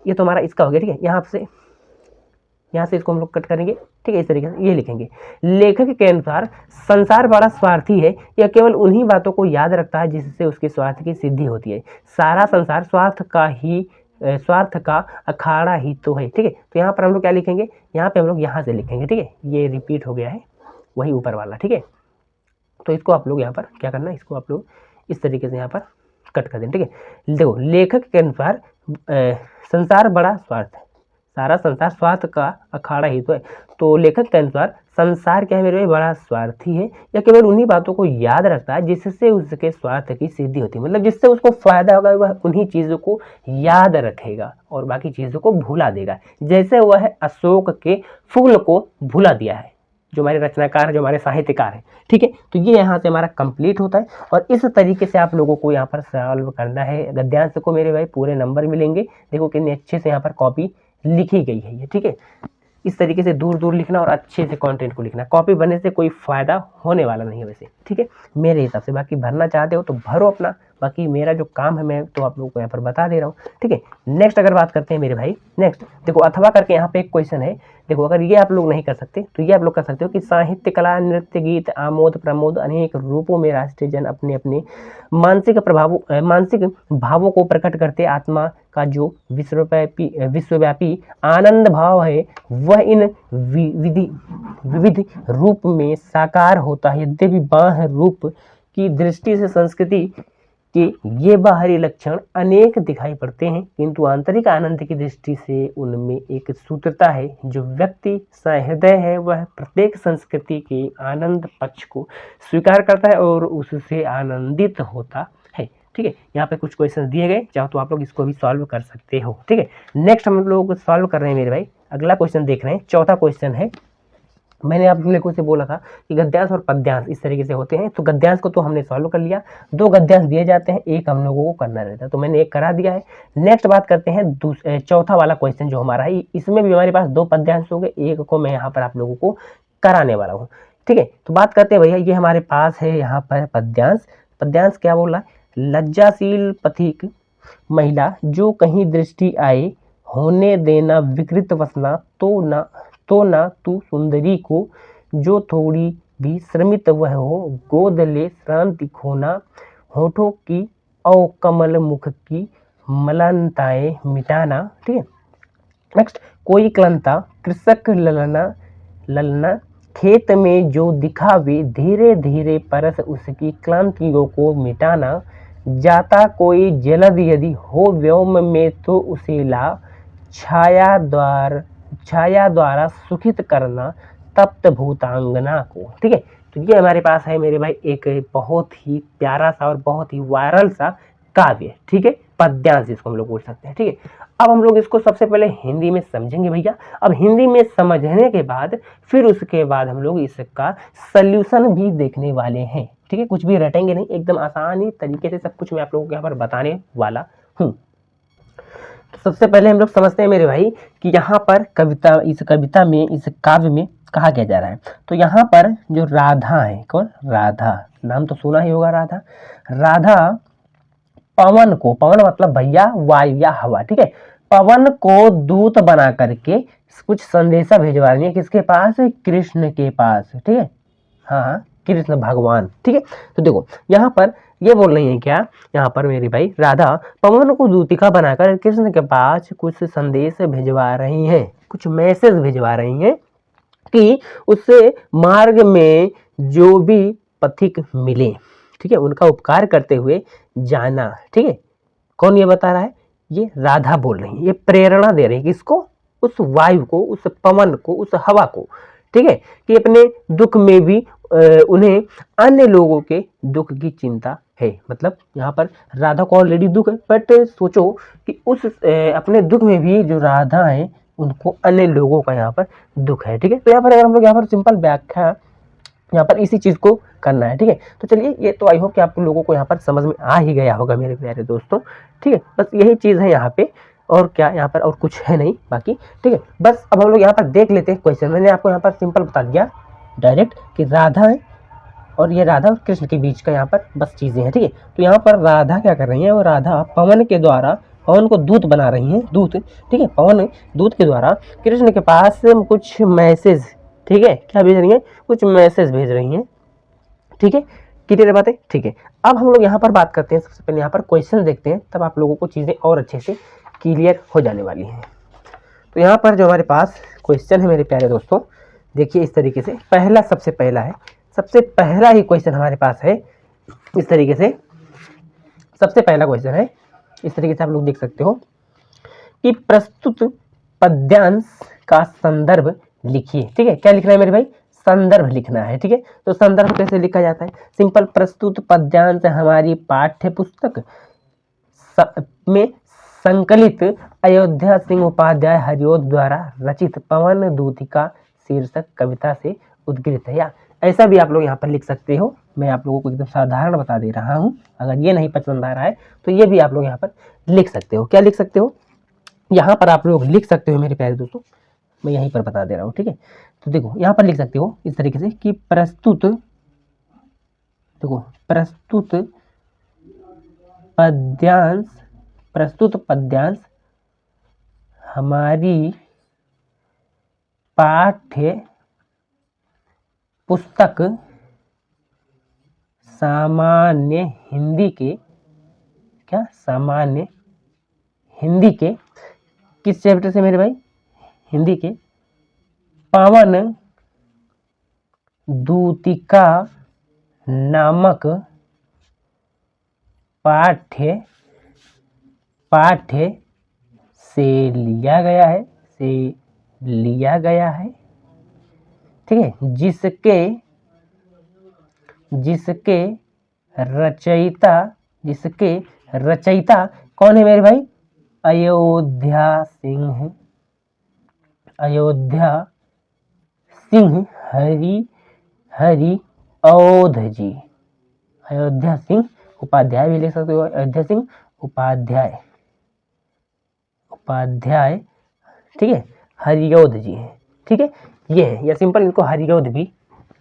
ये तो हमारा इसका हो गया। ठीक है, यहाँ से इसको हम लोग कट करेंगे। ठीक है, इस तरीके से ये लिखेंगे, लेखक के अनुसार संसार बड़ा स्वार्थी है, यह केवल उन्हीं बातों को याद रखता है जिससे उसके स्वार्थ की सिद्धि होती है। सारा संसार स्वार्थ का अखाड़ा ही तो है। ठीक है, तो यहाँ पर हम लोग क्या लिखेंगे, यहाँ पे हम लोग यहाँ से लिखेंगे। ठीक है, ये रिपीट हो गया है, वही ऊपर वाला। ठीक है, तो इसको आप लोग यहाँ पर क्या करना है, इसको आप लोग इस तरीके से यहाँ पर कट कर दें। ठीक है, देखो, लेखक के अनुसार संसार बड़ा सारा संसार स्वार्थ का अखाड़ा ही तो है। तो लेखक के अनुसार संसार क्या है मेरे, बड़ा स्वार्थी है, या केवल उन्हीं बातों को याद रखता है जिससे उसके स्वार्थ की सिद्धि होती है। मतलब जिससे उसको फायदा होगा वह उन्हीं चीज़ों को याद रखेगा और बाकी चीज़ों को भुला देगा, जैसे वह अशोक के फूल को भुला दिया है, जो हमारे रचनाकार, जो हमारे साहित्यकार हैं। ठीक है, तो ये यहाँ से हमारा कंप्लीट होता है, और इस तरीके से आप लोगों को यहाँ पर सॉल्व करना है। गद्यांश को मेरे भाई पूरे नंबर मिलेंगे। देखो कितने अच्छे से यहाँ पर कॉपी लिखी गई है ये। ठीक है, इस तरीके से दूर दूर लिखना और अच्छे से कंटेंट को लिखना। कॉपी बनने से कोई फायदा होने वाला नहीं है वैसे। ठीक है, मेरे हिसाब से। बाकी भरना चाहते हो तो भरो अपना, बाकी मेरा जो काम है मैं तो आप लोगों को यहाँ पर बता दे रहा हूँ। ठीक है, नेक्स्ट अगर बात करते हैं मेरे भाई, नेक्स्ट देखो, अथवा करके यहाँ पे एक क्वेश्चन है। देखो, अगर ये आप लोग नहीं कर सकते तो ये आप लोग कर सकते हो कि साहित्य, कला, नृत्य, गीत, आमोद प्रमोद अनेक रूपों में राष्ट्रीय जन अपने अपने मानसिक भावों को प्रकट करते आत्मा का जो विश्वव्यापी आनंद भाव है वह इन विविध रूप में साकार होता है। यद्यपि बाह्य रूप की दृष्टि से संस्कृति के ये बाहरी लक्षण अनेक दिखाई पड़ते हैं, किंतु आंतरिक आनंद की दृष्टि से उनमें एक सूत्रता है। जो व्यक्ति सहृदय है वह प्रत्येक संस्कृति के आनंद पक्ष को स्वीकार करता है और उससे आनंदित होता है। ठीक है, यहाँ पे कुछ क्वेश्चन दिए गए, चाहो तो आप लोग इसको भी सॉल्व कर सकते हो। ठीक है, नेक्स्ट हम लोग सॉल्व कर रहे हैं मेरे भाई, अगला क्वेश्चन देख रहे हैं। चौथा क्वेश्चन है, मैंने आप लोगों से बोला था कि गद्यांश और पद्यांश इस तरीके से होते हैं। तो गद्यांश को तो हमने सॉल्व कर लिया, 2 गद्यांश दिए जाते हैं, एक हम लोगों को करना रहता है, तो मैंने एक करा दिया है। नेक्स्ट बात करते हैं चौथा वाला क्वेश्चन जो हमारा है, इसमें भी हमारे पास 2 पद्यांश होंगे, एक को मैं यहाँ पर आप लोगों को कराने वाला हूँ। ठीक है, तो बात करते हैं भैया, ये हमारे पास है यहाँ पर पद्यांश क्या बोला, लज्जाशील पथिक महिला जो कहीं दृष्टि आए होने देना विकृत वसना, तो ना तू सुंदरी को जो थोड़ी भी श्रमित वह हो, गोद ले श्रांति खोना, होठों की औ कमल मुख की मलानताएं मिटाना। ठीक है, नेक्स्ट, कोई क्लंता कृषक ललना खेत में जो दिखावे, धीरे धीरे परस उसकी क्लांतियों को मिटाना, जाता कोई जलद यदि हो व्योम में तो उसे ला, छाया द्वारा सुखित करना तप्त भूतांगना को। ठीक है, तो ये हमारे पास है मेरे भाई एक बहुत ही प्यारा सा और बहुत ही वायरल सा काव्य। ठीक है, पद्यांश इसको हम लोग बोल सकते हैं। ठीक है, अब हम लोग इसको सबसे पहले हिंदी में समझेंगे भैया। अब हिंदी में समझने के बाद फिर उसके बाद हम लोग इसका सल्यूशन भी देखने वाले हैं। ठीक है, कुछ भी रटेंगे नहीं, एकदम आसानी तरीके से सब कुछ मैं आप लोगों को यहाँ पर बताने वाला हूँ। तो सबसे पहले हम लोग समझते हैं मेरे भाई कि यहाँ पर कविता, इस कविता में, इस काव्य में कहा क्या जा रहा है। तो यहाँ पर जो राधा है, कौन, राधा, नाम तो सुना ही होगा राधा। राधा पवन को, पवन मतलब भैया वायु या हवा, ठीक है, पवन को दूत बना करके कुछ संदेशा भिजवा रही है, किसके पास, कृष्ण के पास। ठीक है, हाँ, कृष्ण भगवान। ठीक है, तो देखो यहाँ पर ये बोल रही है क्या, यहाँ पर मेरी भाई राधा पवन को दूतिका बनाकर कृष्ण के पास कुछ संदेश भिजवा रही हैं, कुछ मैसेज भिजवा रही हैं कि उससे मार्ग में जो भी पथिक मिले, ठीक है, उनका उपकार करते हुए जाना। ठीक है, कौन ये बता रहा है, ये राधा बोल रही है, ये प्रेरणा दे रही है किसको, उस वायु को, उस पवन को, उस हवा को। ठीक है, कि अपने दुख में भी उन्हें अन्य लोगों के दुख की चिंता है। मतलब यहाँ पर राधा को ऑलरेडी दुख है, बट सोचो कि उस अपने दुख में भी जो राधा है उनको अन्य लोगों का यहाँ पर दुख है। ठीक है, तो यहाँ पर अगर हम लोग यहाँ पर सिंपल व्याख्या यहाँ पर इसी चीज को करना है। ठीक है, तो चलिए, ये तो आई होप कि आप लोगों को यहाँ पर समझ में आ ही गया होगा मेरे प्यारे दोस्तों। ठीक है, बस यही चीज है यहाँ पे, और क्या यहाँ पर और कुछ है नहीं बाकी। ठीक है, बस अब हम लोग यहाँ पर देख लेते हैं क्वेश्चन। मैंने आपको यहाँ पर सिंपल बता दिया डायरेक्ट कि राधा है और ये राधा और कृष्ण के बीच का यहाँ पर बस चीजें हैं। ठीक है, तो यहाँ पर राधा क्या कर रही है, वो राधा पवन के द्वारा, पवन को दूत बना रही है, दूत। ठीक है, पवन दूत के द्वारा कृष्ण के पास कुछ मैसेज, ठीक है, क्या भेज रही है, कुछ मैसेज भेज रही हैं। ठीक है, क्लियर बात है। ठीक है, अब हम लोग यहाँ पर बात करते हैं, सबसे पहले यहाँ पर क्वेश्चन देखते हैं, तब आप लोगों को चीज़ें और अच्छे से क्लियर हो जाने वाली हैं। तो यहाँ पर जो हमारे पास क्वेश्चन है मेरे प्यारे दोस्तों, देखिए इस तरीके से, पहला सबसे पहला है, सबसे पहला ही क्वेश्चन हमारे पास है इस तरीके से। सबसे पहला क्वेश्चन है इस तरीके से, आप लोग देख सकते हो कि प्रस्तुत पद्यांश का संदर्भ लिखिए। ठीक है, क्या लिखना है मेरे भाई, संदर्भ लिखना है। ठीक है, तो संदर्भ कैसे लिखा जाता है, सिंपल, प्रस्तुत पद्यांश हमारी पाठ्य पुस्तक में संकलित अयोध्या सिंह उपाध्याय हरिओद द्वारा रचित पवन दूतिका शीर्षक कविता से उद्गृत है। या ऐसा भी आप लोग यहाँ पर लिख सकते हो, मैं आप लोगों को एकदम साधारण बता दे रहा हूँ। अगर ये नहीं पसंद आ रहा है तो ये भी आप लोग यहाँ पर लिख सकते हो। क्या लिख सकते हो, यहाँ पर आप लोग लिख सकते हो मेरे प्यारे दोस्तों, मैं यहीं पर बता दे रहा हूँ। ठीक है, तो देखो यहाँ पर लिख सकते हो इस तरीके से कि प्रस्तुत, देखो प्रस्तुत पद्यांश, प्रस्तुत पद्यांश हमारी पाठ्य पुस्तक सामान्य हिंदी के, क्या, सामान्य हिंदी के किस चैप्टर से मेरे भाई, हिंदी के पवन दूतिका नामक पाठ्य से लिया गया है, से लिया गया है। ठीक है, जिसके रचयिता कौन है मेरे भाई, अयोध्या सिंह हरिऔध जी, अयोध्या सिंह उपाध्याय भी लिख सकते हो, अयोध्या सिंह उपाध्याय, ठीक है, हरिऔध जी है। ठीक है, ये है, या सिंपल इनको हरिऔध भी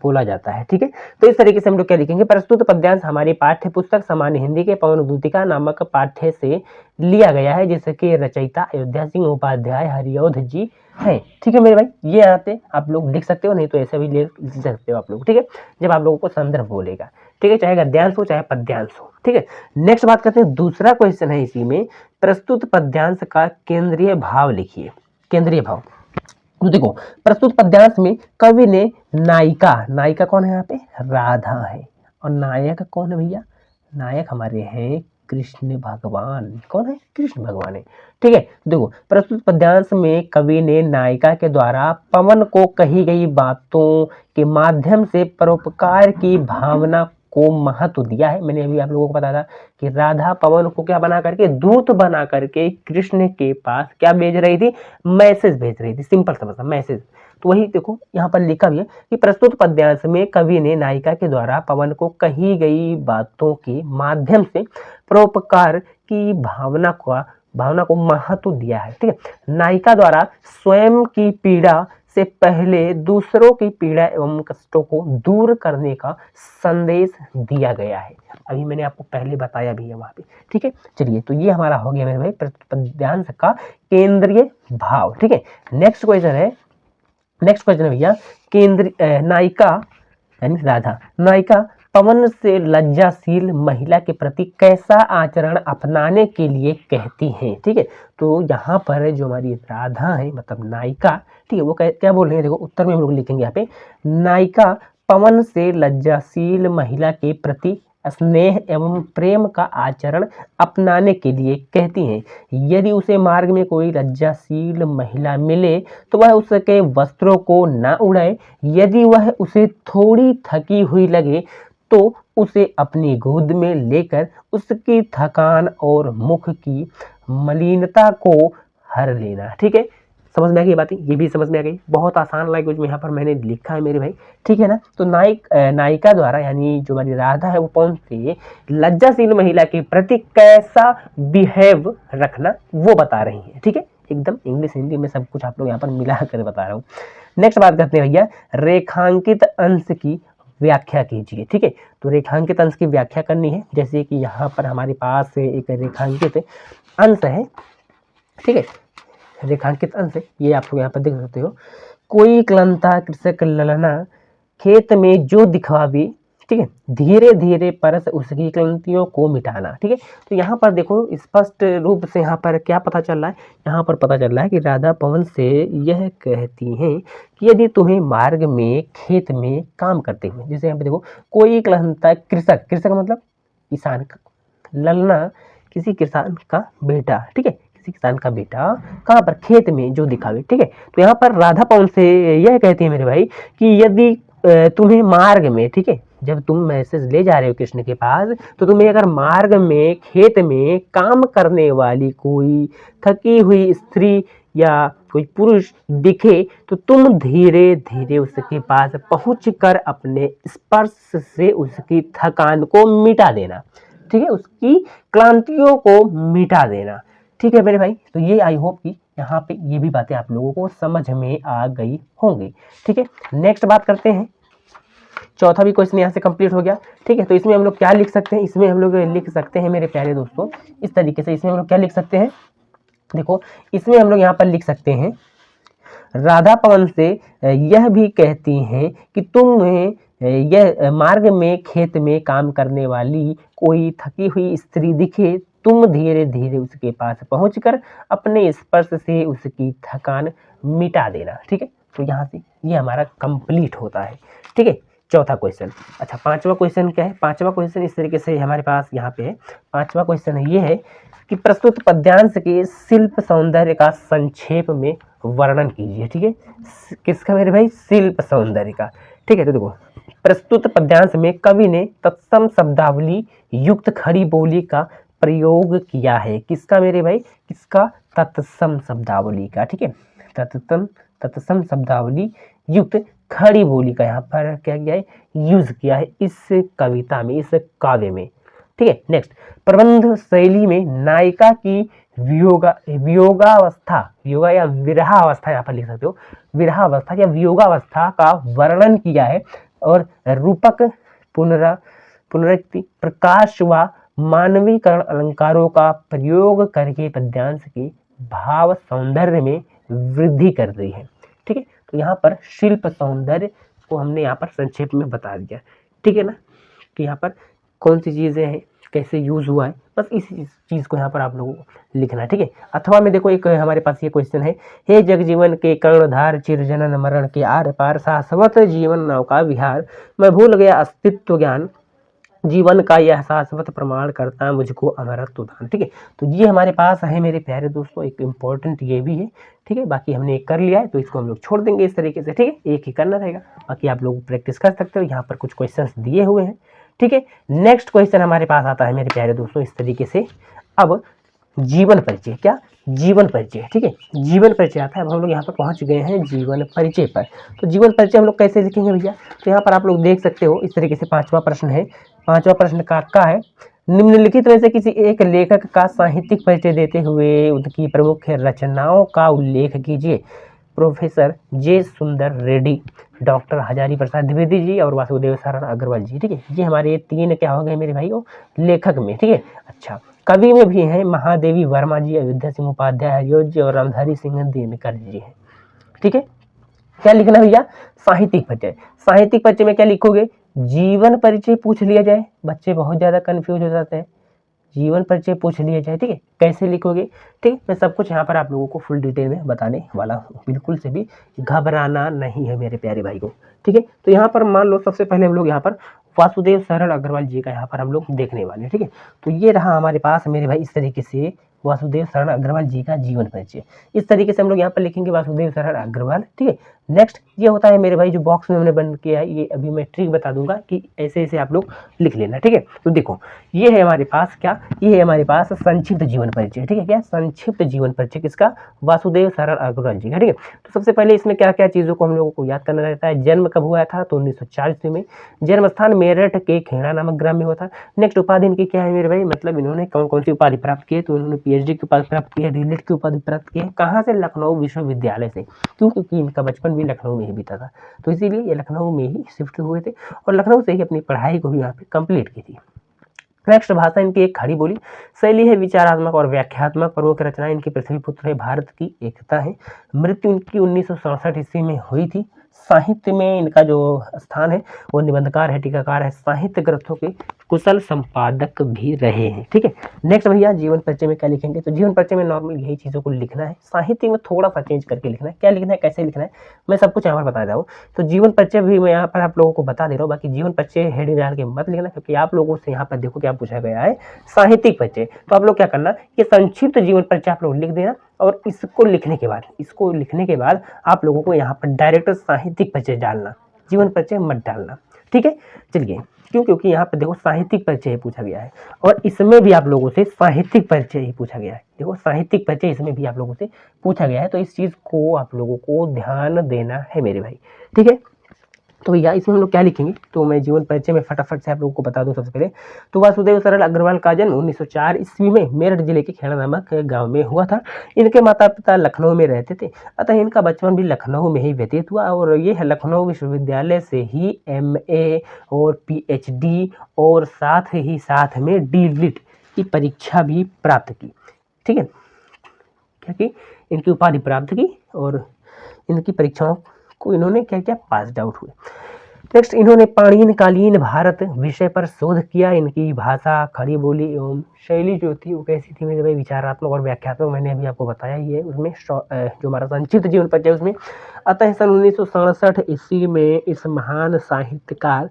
बोला जाता है। ठीक है, तो इस तरीके से हम लोग क्या लिखेंगे, प्रस्तुत पद्यांश हमारी पाठ्य पुस्तक सामान्य हिंदी के पवन दूतिका नामक पाठ्य से लिया गया है, जिसके रचयिता अयोध्या सिंह उपाध्याय हरिऔध जी हैं। ठीक है मेरे भाई, ये आते आप लोग लिख सकते हो, नहीं तो ऐसे भी लिख सकते हो आप लोग। ठीक है, जब आप लोगों को संदर्भ बोलेगा। ठीक है, चाहे गद्यांश हो चाहे पद्यांश हो। ठीक है, नेक्स्ट बात करते हैं, दूसरा क्वेश्चन है इसी में, प्रस्तुत पद्यांश का केंद्रीय भाव लिखिए। केंद्रीय भाव, तो देखो प्रस्तुत पद्यांश में कवि ने नायिका कौन है यहाँ पे, राधा है, और नायक कौन है भैया, नायक हमारे हैं कृष्ण भगवान। कौन है, कृष्ण भगवान है। ठीक है, देखो प्रस्तुत पद्यांश में कवि ने नायिका के द्वारा पवन को कही गई बातों के माध्यम से परोपकार की भावना को महत्व दिया है। मैंने अभी आप लोगों को बताया था कि राधा पवन को क्या बना करके, दूत बना करके कृष्ण के पास क्या भेज रही थी, मैसेज भेज रही थी, सिंपल सा मतलब मैसेज। तो वही देखो यहाँ पर लिखा भी है कि प्रस्तुत पद्यांश में कवि ने नायिका के द्वारा पवन को कही गई बातों के माध्यम से परोपकार की भावना को महत्व दिया है। ठीक है, नायिका द्वारा स्वयं की पीड़ा से पहले दूसरों की पीड़ा एवं कष्टों को दूर करने का संदेश दिया गया है। अभी मैंने आपको पहले बताया भी है वहां पे। ठीक है, चलिए तो ये हमारा हो गया मेरे भाई पद्यांश का केंद्रीय भाव। ठीक है, नेक्स्ट क्वेश्चन है भैया, केंद्रीय नायिका यानी राधा, नायिका पवन से लज्जाशील महिला के प्रति कैसा आचरण अपनाने के लिए कहती हैं। ठीक है, तो यहाँ पर जो हमारी राधा है मतलब नायिका, ठीक है, वो क्या बोल रही है, देखो उत्तर में हम लोग लिखेंगे यहाँ पे, नायिका पवन से लज्जाशील महिला के प्रति स्नेह एवं प्रेम का आचरण अपनाने के लिए कहती हैं। यदि उसे मार्ग में कोई लज्जाशील महिला मिले तो वह उसके वस्त्रों को न उड़ाए। यदि वह उसे थोड़ी थकी हुई लगे तो उसे अपनी गोद में लेकर उसकी थकान और मुख की मलिनता को हर लेना। ठीक है, समझ में आ गई बातें, ये भी समझ में आ गई। बहुत आसान लैंग्वेज में यहाँ पर मैंने लिखा है मेरे भाई। ठीक है ना, तो नायिका द्वारा यानी जो हमारी राधा है वो कौन से लज्जाशील महिला के प्रति कैसा बिहेव रखना वो बता रही है। ठीक है, एकदम इंग्लिश हिंदी में सब कुछ आप लोग यहाँ पर मिला कर बता रहा हूँ। नेक्स्ट बात करते हैं भैया, रेखांकित अंश की व्याख्या कीजिए। ठीक है, तो रेखांकित अंश की व्याख्या करनी है। जैसे कि यहाँ पर हमारे पास एक रेखांकित अंश है। ठीक है, रेखांकित अंश है, ये आप लोग यहाँ पर देख सकते हो। कोई क्लंता कृषक ललना खेत में जो दिखावे, ठीक है, धीरे धीरे परस उसकी क्लंतियों को मिटाना। ठीक है, तो यहाँ पर देखो स्पष्ट रूप से यहाँ पर क्या पता चल रहा है, यहाँ पर पता चल रहा है कि राधा पवन से यह कहती हैं कि यदि तुम्हें मार्ग में खेत में काम करते हुए, जैसे यहाँ पे देखो कोई क्लंता कृषक, कृषक मतलब किसान, ललना किसी किसान का बेटा, ठीक है, किसी किसान का बेटा कहाँ पर, खेत में जो दिखावे। ठीक है, तो यहाँ पर राधा पवन से यह कहती है मेरे भाई कि यदि तुम्हें मार्ग में, ठीक है, जब तुम मैसेज ले जा रहे हो कृष्ण के पास, तो तुम्हें अगर मार्ग में खेत में काम करने वाली कोई थकी हुई स्त्री या कोई पुरुष दिखे तो तुम धीरे धीरे उसके पास पहुंचकर अपने स्पर्श से उसकी थकान को मिटा देना। ठीक है, उसकी क्लांतियों को मिटा देना। ठीक है मेरे भाई, तो ये आई होप कि यहाँ पे ये भी बातें आप लोगों को समझ में आ गई होंगी। ठीक है, नेक्स्ट बात करते हैं, चौथा भी क्वेश्चन यहाँ से कंप्लीट हो गया। ठीक है, तो इसमें हम लोग क्या लिख सकते हैं, इसमें हम लोग लिख सकते हैं मेरे प्यारे दोस्तों इस तरीके से, इसमें हम लोग क्या लिख सकते हैं, देखो इसमें हम लोग यहाँ पर लिख सकते हैं, राधा पवन से यह भी कहती हैं कि तुम्हें यह मार्ग में खेत में काम करने वाली कोई थकी हुई स्त्री दिखे, तुम धीरे धीरे उसके पास पहुंचकर अपने स्पर्श से उसकी थकान मिटा देना। ठीक है, तो यहाँ से ये हमारा कंप्लीट होता है। ठीक है, चौथा क्वेश्चन। अच्छा, पांचवा क्वेश्चन क्या है, पांचवा क्वेश्चन इस तरीके से हमारे पास यहाँ पे है। पांचवा क्वेश्चन ये है कि प्रस्तुत पद्यांश के शिल्प सौंदर्य का संक्षेप में वर्णन कीजिए। ठीक है, किसका मेरे भाई, शिल्प सौंदर्य का। ठीक है, तो देखो प्रस्तुत पद्यांश में कवि ने तत्सम शब्दावली युक्त खड़ी बोली का प्रयोग किया है। किसका मेरे भाई, किसका, तत्सम शब्दावली का। ठीक है, तत्सम शब्दावली युक्त खड़ी बोली का यहाँ पर क्या किया है, यूज किया है इस कविता में, इस काव्य में। ठीक है, नेक्स्ट, प्रबंध शैली में नायिका की वियोगावस्था, वियोगा या विरहावस्था यहाँ पर लिख सकते हो, विरहावस्था या वियोगावस्था का वर्णन किया है और रूपक, पुनरुक्ति, प्रकाश व मानवीकरण अलंकारों का प्रयोग करके पद्यांश के भाव सौंदर्य में वृद्धि कर रही है। ठीक है, तो यहाँ पर शिल्प सौंदर्य को हमने यहाँ पर संक्षेप में बता दिया। ठीक है ना, कि यहाँ पर कौन सी चीजें हैं, कैसे यूज हुआ है, बस इसी चीज को यहाँ पर आप लोगों को लिखना है। ठीक है, अथवा में देखो एक हमारे पास ये क्वेश्चन है, हे जगजीवन के कर्णधार चिर जनन मरण के आर पार शाश्वत जीवन नाव का विहार, मैं भूल गया अस्तित्व ज्ञान, जीवन का यह शाश्वत प्रमाण करता है मुझको अमरत्व दान। ठीक है, तो ये हमारे पास है मेरे प्यारे दोस्तों, एक इम्पोर्टेंट ये भी है। ठीक है, बाकी हमने एक कर लिया है तो इसको हम लोग छोड़ देंगे इस तरीके से। ठीक है, एक ही करना रहेगा, बाकी आप लोग प्रैक्टिस कर सकते हो। यहाँ पर कुछ क्वेश्चंस दिए हुए हैं। ठीक है। नेक्स्ट क्वेश्चन हमारे पास आता है मेरे प्यारे दोस्तों इस तरीके से। अब जीवन परिचय, क्या जीवन परिचय, ठीक है, जीवन परिचय आता है। अब हम लोग यहाँ पर पहुँच गए हैं जीवन परिचय पर। तो जीवन परिचय हम लोग कैसे लिखेंगे भैया, तो यहाँ पर आप लोग देख सकते हो इस तरीके से 5वां प्रश्न है। 5वां प्रश्न का है, निम्नलिखित में से किसी एक लेखक का साहित्यिक परिचय देते हुए उनकी प्रमुख रचनाओं का उल्लेख कीजिए। प्रोफेसर जे सुंदर रेड्डी, डॉक्टर हजारी प्रसाद द्विवेदी जी और वासुदेव शरण अग्रवाल जी, ठीक है। ये हमारे 3 क्या हो गए मेरे भाई वो लेखक में, ठीक है। अच्छा, कवि में भी हैं महादेवी वर्मा जी, अयोध्या सिंह उपाध्याय हरियोज और रामधारी सिंह दिनकर जी हैं, ठीक है। क्या लिखना भैया, साहित्यिक परिचय। साहित्यिक परिचय में क्या लिखोगे, जीवन परिचय पूछ लिया जाए, बच्चे बहुत ज्यादा कंफ्यूज हो जाते हैं, जीवन परिचय पूछ लिया जाए, ठीक है। कैसे लिखोगे, ठीक, मैं सब कुछ यहाँ पर आप लोगों को फुल डिटेल में बताने वाला हूँ, बिल्कुल से भी घबराना नहीं है मेरे प्यारे भाई को, ठीक है। तो यहाँ पर मान लो सबसे पहले हम लोग यहाँ पर वासुदेव शरण अग्रवाल जी का यहाँ पर हम लोग देखने वाले हैं, ठीक है। तो ये रहा हमारे पास मेरे भाई इस तरीके से वासुदेव शरण अग्रवाल जी का जीवन परिचय। इस तरीके से हम लोग यहाँ पर लिखेंगे वासुदेव शरण अग्रवाल, ठीक है। नेक्स्ट ये होता है मेरे भाई जो बॉक्स में हमने बंद किया है, ये अभी मैं ट्रिक बता दूंगा कि ऐसे ऐसे आप लोग लिख लेना, ठीक है। तो देखो ये है हमारे पास क्या, ये है हमारे पास संक्षिप्त जीवन परिचय, ठीक है। क्या संक्षिप्त जीवन परिचय किसका, वासुदेव शरण अग्रवाल जी का, ठीक है। तो सबसे पहले इसमें क्या क्या चीजों को हम लोगों को याद करना रहता है। जन्म कब हुआ था, तो 1904 ईस्वी में। जन्म स्थान मेरठ के खेड़ा नामक ग्राम में हुआ था। नेक्स्ट उपाधि इनकी क्या है मेरे भाई, मतलब इन्होंने कौन कौन सी उपाधि प्राप्त की है, तो इन्होंने पीएचडी की उपाधि प्राप्त की है, डीलिट की उपाधि प्राप्त की है। कहाँ से, लखनऊ विश्वविद्यालय से, क्योंकि इनका बचपन भी लखनऊ में ही बीता था, तो इसीलिए ये लखनऊ में ही शिफ्ट हुए थे और लखनऊ से ही अपनी पढ़ाई को भी यहाँ पे कंप्लीट की थी। नेक्स्ट भाषा इनकी एक खड़ी बोली, शैली है विचारात्मक और व्याख्यात्मक, प्रमुख रचना इनकी पृथ्वी पुत्र है, भारत की एकता है। मृत्यु इनकी 1967 ईस्वी में हुई थी। साहित्य में इनका जो स्थान है वो निबंधकार है, टीकाकार है, साहित्य ग्रंथों के कुशल संपादक भी रहे हैं, ठीक है। नेक्स्ट भैया जीवन परिचय में क्या लिखेंगे, तो जीवन परिचय में नॉर्मल यही चीज़ों को लिखना है, साहित्य में थोड़ा सा चेंज करके लिखना है। क्या लिखना है, कैसे लिखना है, मैं सब कुछ यहाँ पर बता रहा हूँ। तो जीवन परिचय भी मैं यहाँ पर आप लोगों को बता दे रहा हूँ, बाकी जीवन परिचय हेडिंग डाल के मत लिखना, क्योंकि आप लोगों से यहाँ पर देखो क्या पूछा गया है, साहित्यिक परिचय। तो आप लोग क्या करना, ये संक्षिप्त जीवन परिचय आप लोग लिख देना और इसको लिखने के बाद आप लोगों को यहाँ पर डायरेक्ट साहित्यिक परिचय डालना, जीवन परिचय मत डालना, ठीक है। चलिए, क्योंकि यहाँ पर देखो साहित्यिक परिचय ही पूछा गया है और इसमें भी आप लोगों से साहित्यिक परिचय ही पूछा गया है। देखो साहित्यिक परिचय इसमें भी आप लोगों से पूछा गया है, तो इस चीज को आप लोगों को ध्यान देना है मेरे भाई, ठीक है। तो भैया इसमें हम लोग क्या लिखेंगे, तो मैं जीवन परिचय में फटाफट से आप लोगों को बता दूं। सबसे पहले तो वासुदेव शरण अग्रवाल का जन्म 1904 ईस्वी में मेरठ जिले के खेड़ा नामक गांव में हुआ था। इनके माता पिता लखनऊ में रहते थे, अतः इनका बचपन भी लखनऊ में ही व्यतीत हुआ और ये लखनऊ विश्वविद्यालय से ही MA और PhD और साथ में डीलिट की परीक्षा भी प्राप्त की, ठीक है। क्या की, इनकी उपाधि प्राप्त की और इनकी परीक्षाओं को इन्होंने क्या क्या पास आउट हुए। नेक्स्ट इन्होंने प्राचीनकालीन भारत विषय पर शोध किया। इनकी भाषा, खड़ी बोली एवं शैली जो थी वो कैसी थी मेरे भाई, विचारात्मक और व्याख्यात्मक, मैंने अभी आपको बताया ही है। उसमें जो हमारा संक्षिप्त जीवन परिचय उसमें अतः सन 1967 ईस्वी में इस महान साहित्यकार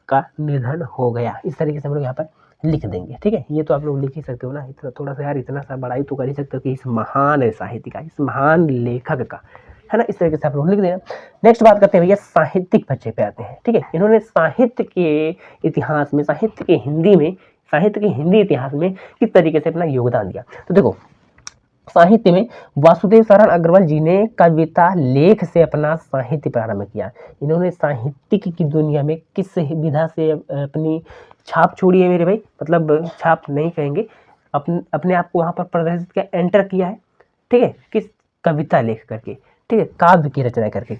का निधन हो गया। इस तरीके से हम लोग यहाँ पर लिख देंगे, ठीक है। ये तो आप लोग लिख ही सकते हो ना, इतना थोड़ा सा यार, इतना सा बड़ाई तो कर ही सकते हो कि इस महान साहित्यकार, इस महान लेखक का, है ना। इस तरीके से आप लोग लिख देना। नेक्स्ट बात करते हैं भैया साहित्यिक परिचय पे आते हैं, ठीक है। इन्होंने साहित्य के इतिहास में, साहित्य के हिंदी इतिहास में किस तरीके से अपना योगदान दिया, तो देखो साहित्य में वासुदेव शरण अग्रवाल जी ने कविता लेख से अपना साहित्य प्रारंभ किया। इन्होंने साहित्यिक की दुनिया में किस विधा से अपनी छाप छोड़ी है मेरे भाई, मतलब छाप नहीं कहेंगे, अपने आप को वहां पर प्रदर्शित किया, एंटर किया है, ठीक है, किस कविता लेख करके, ठीक है, काव्य की रचना करके।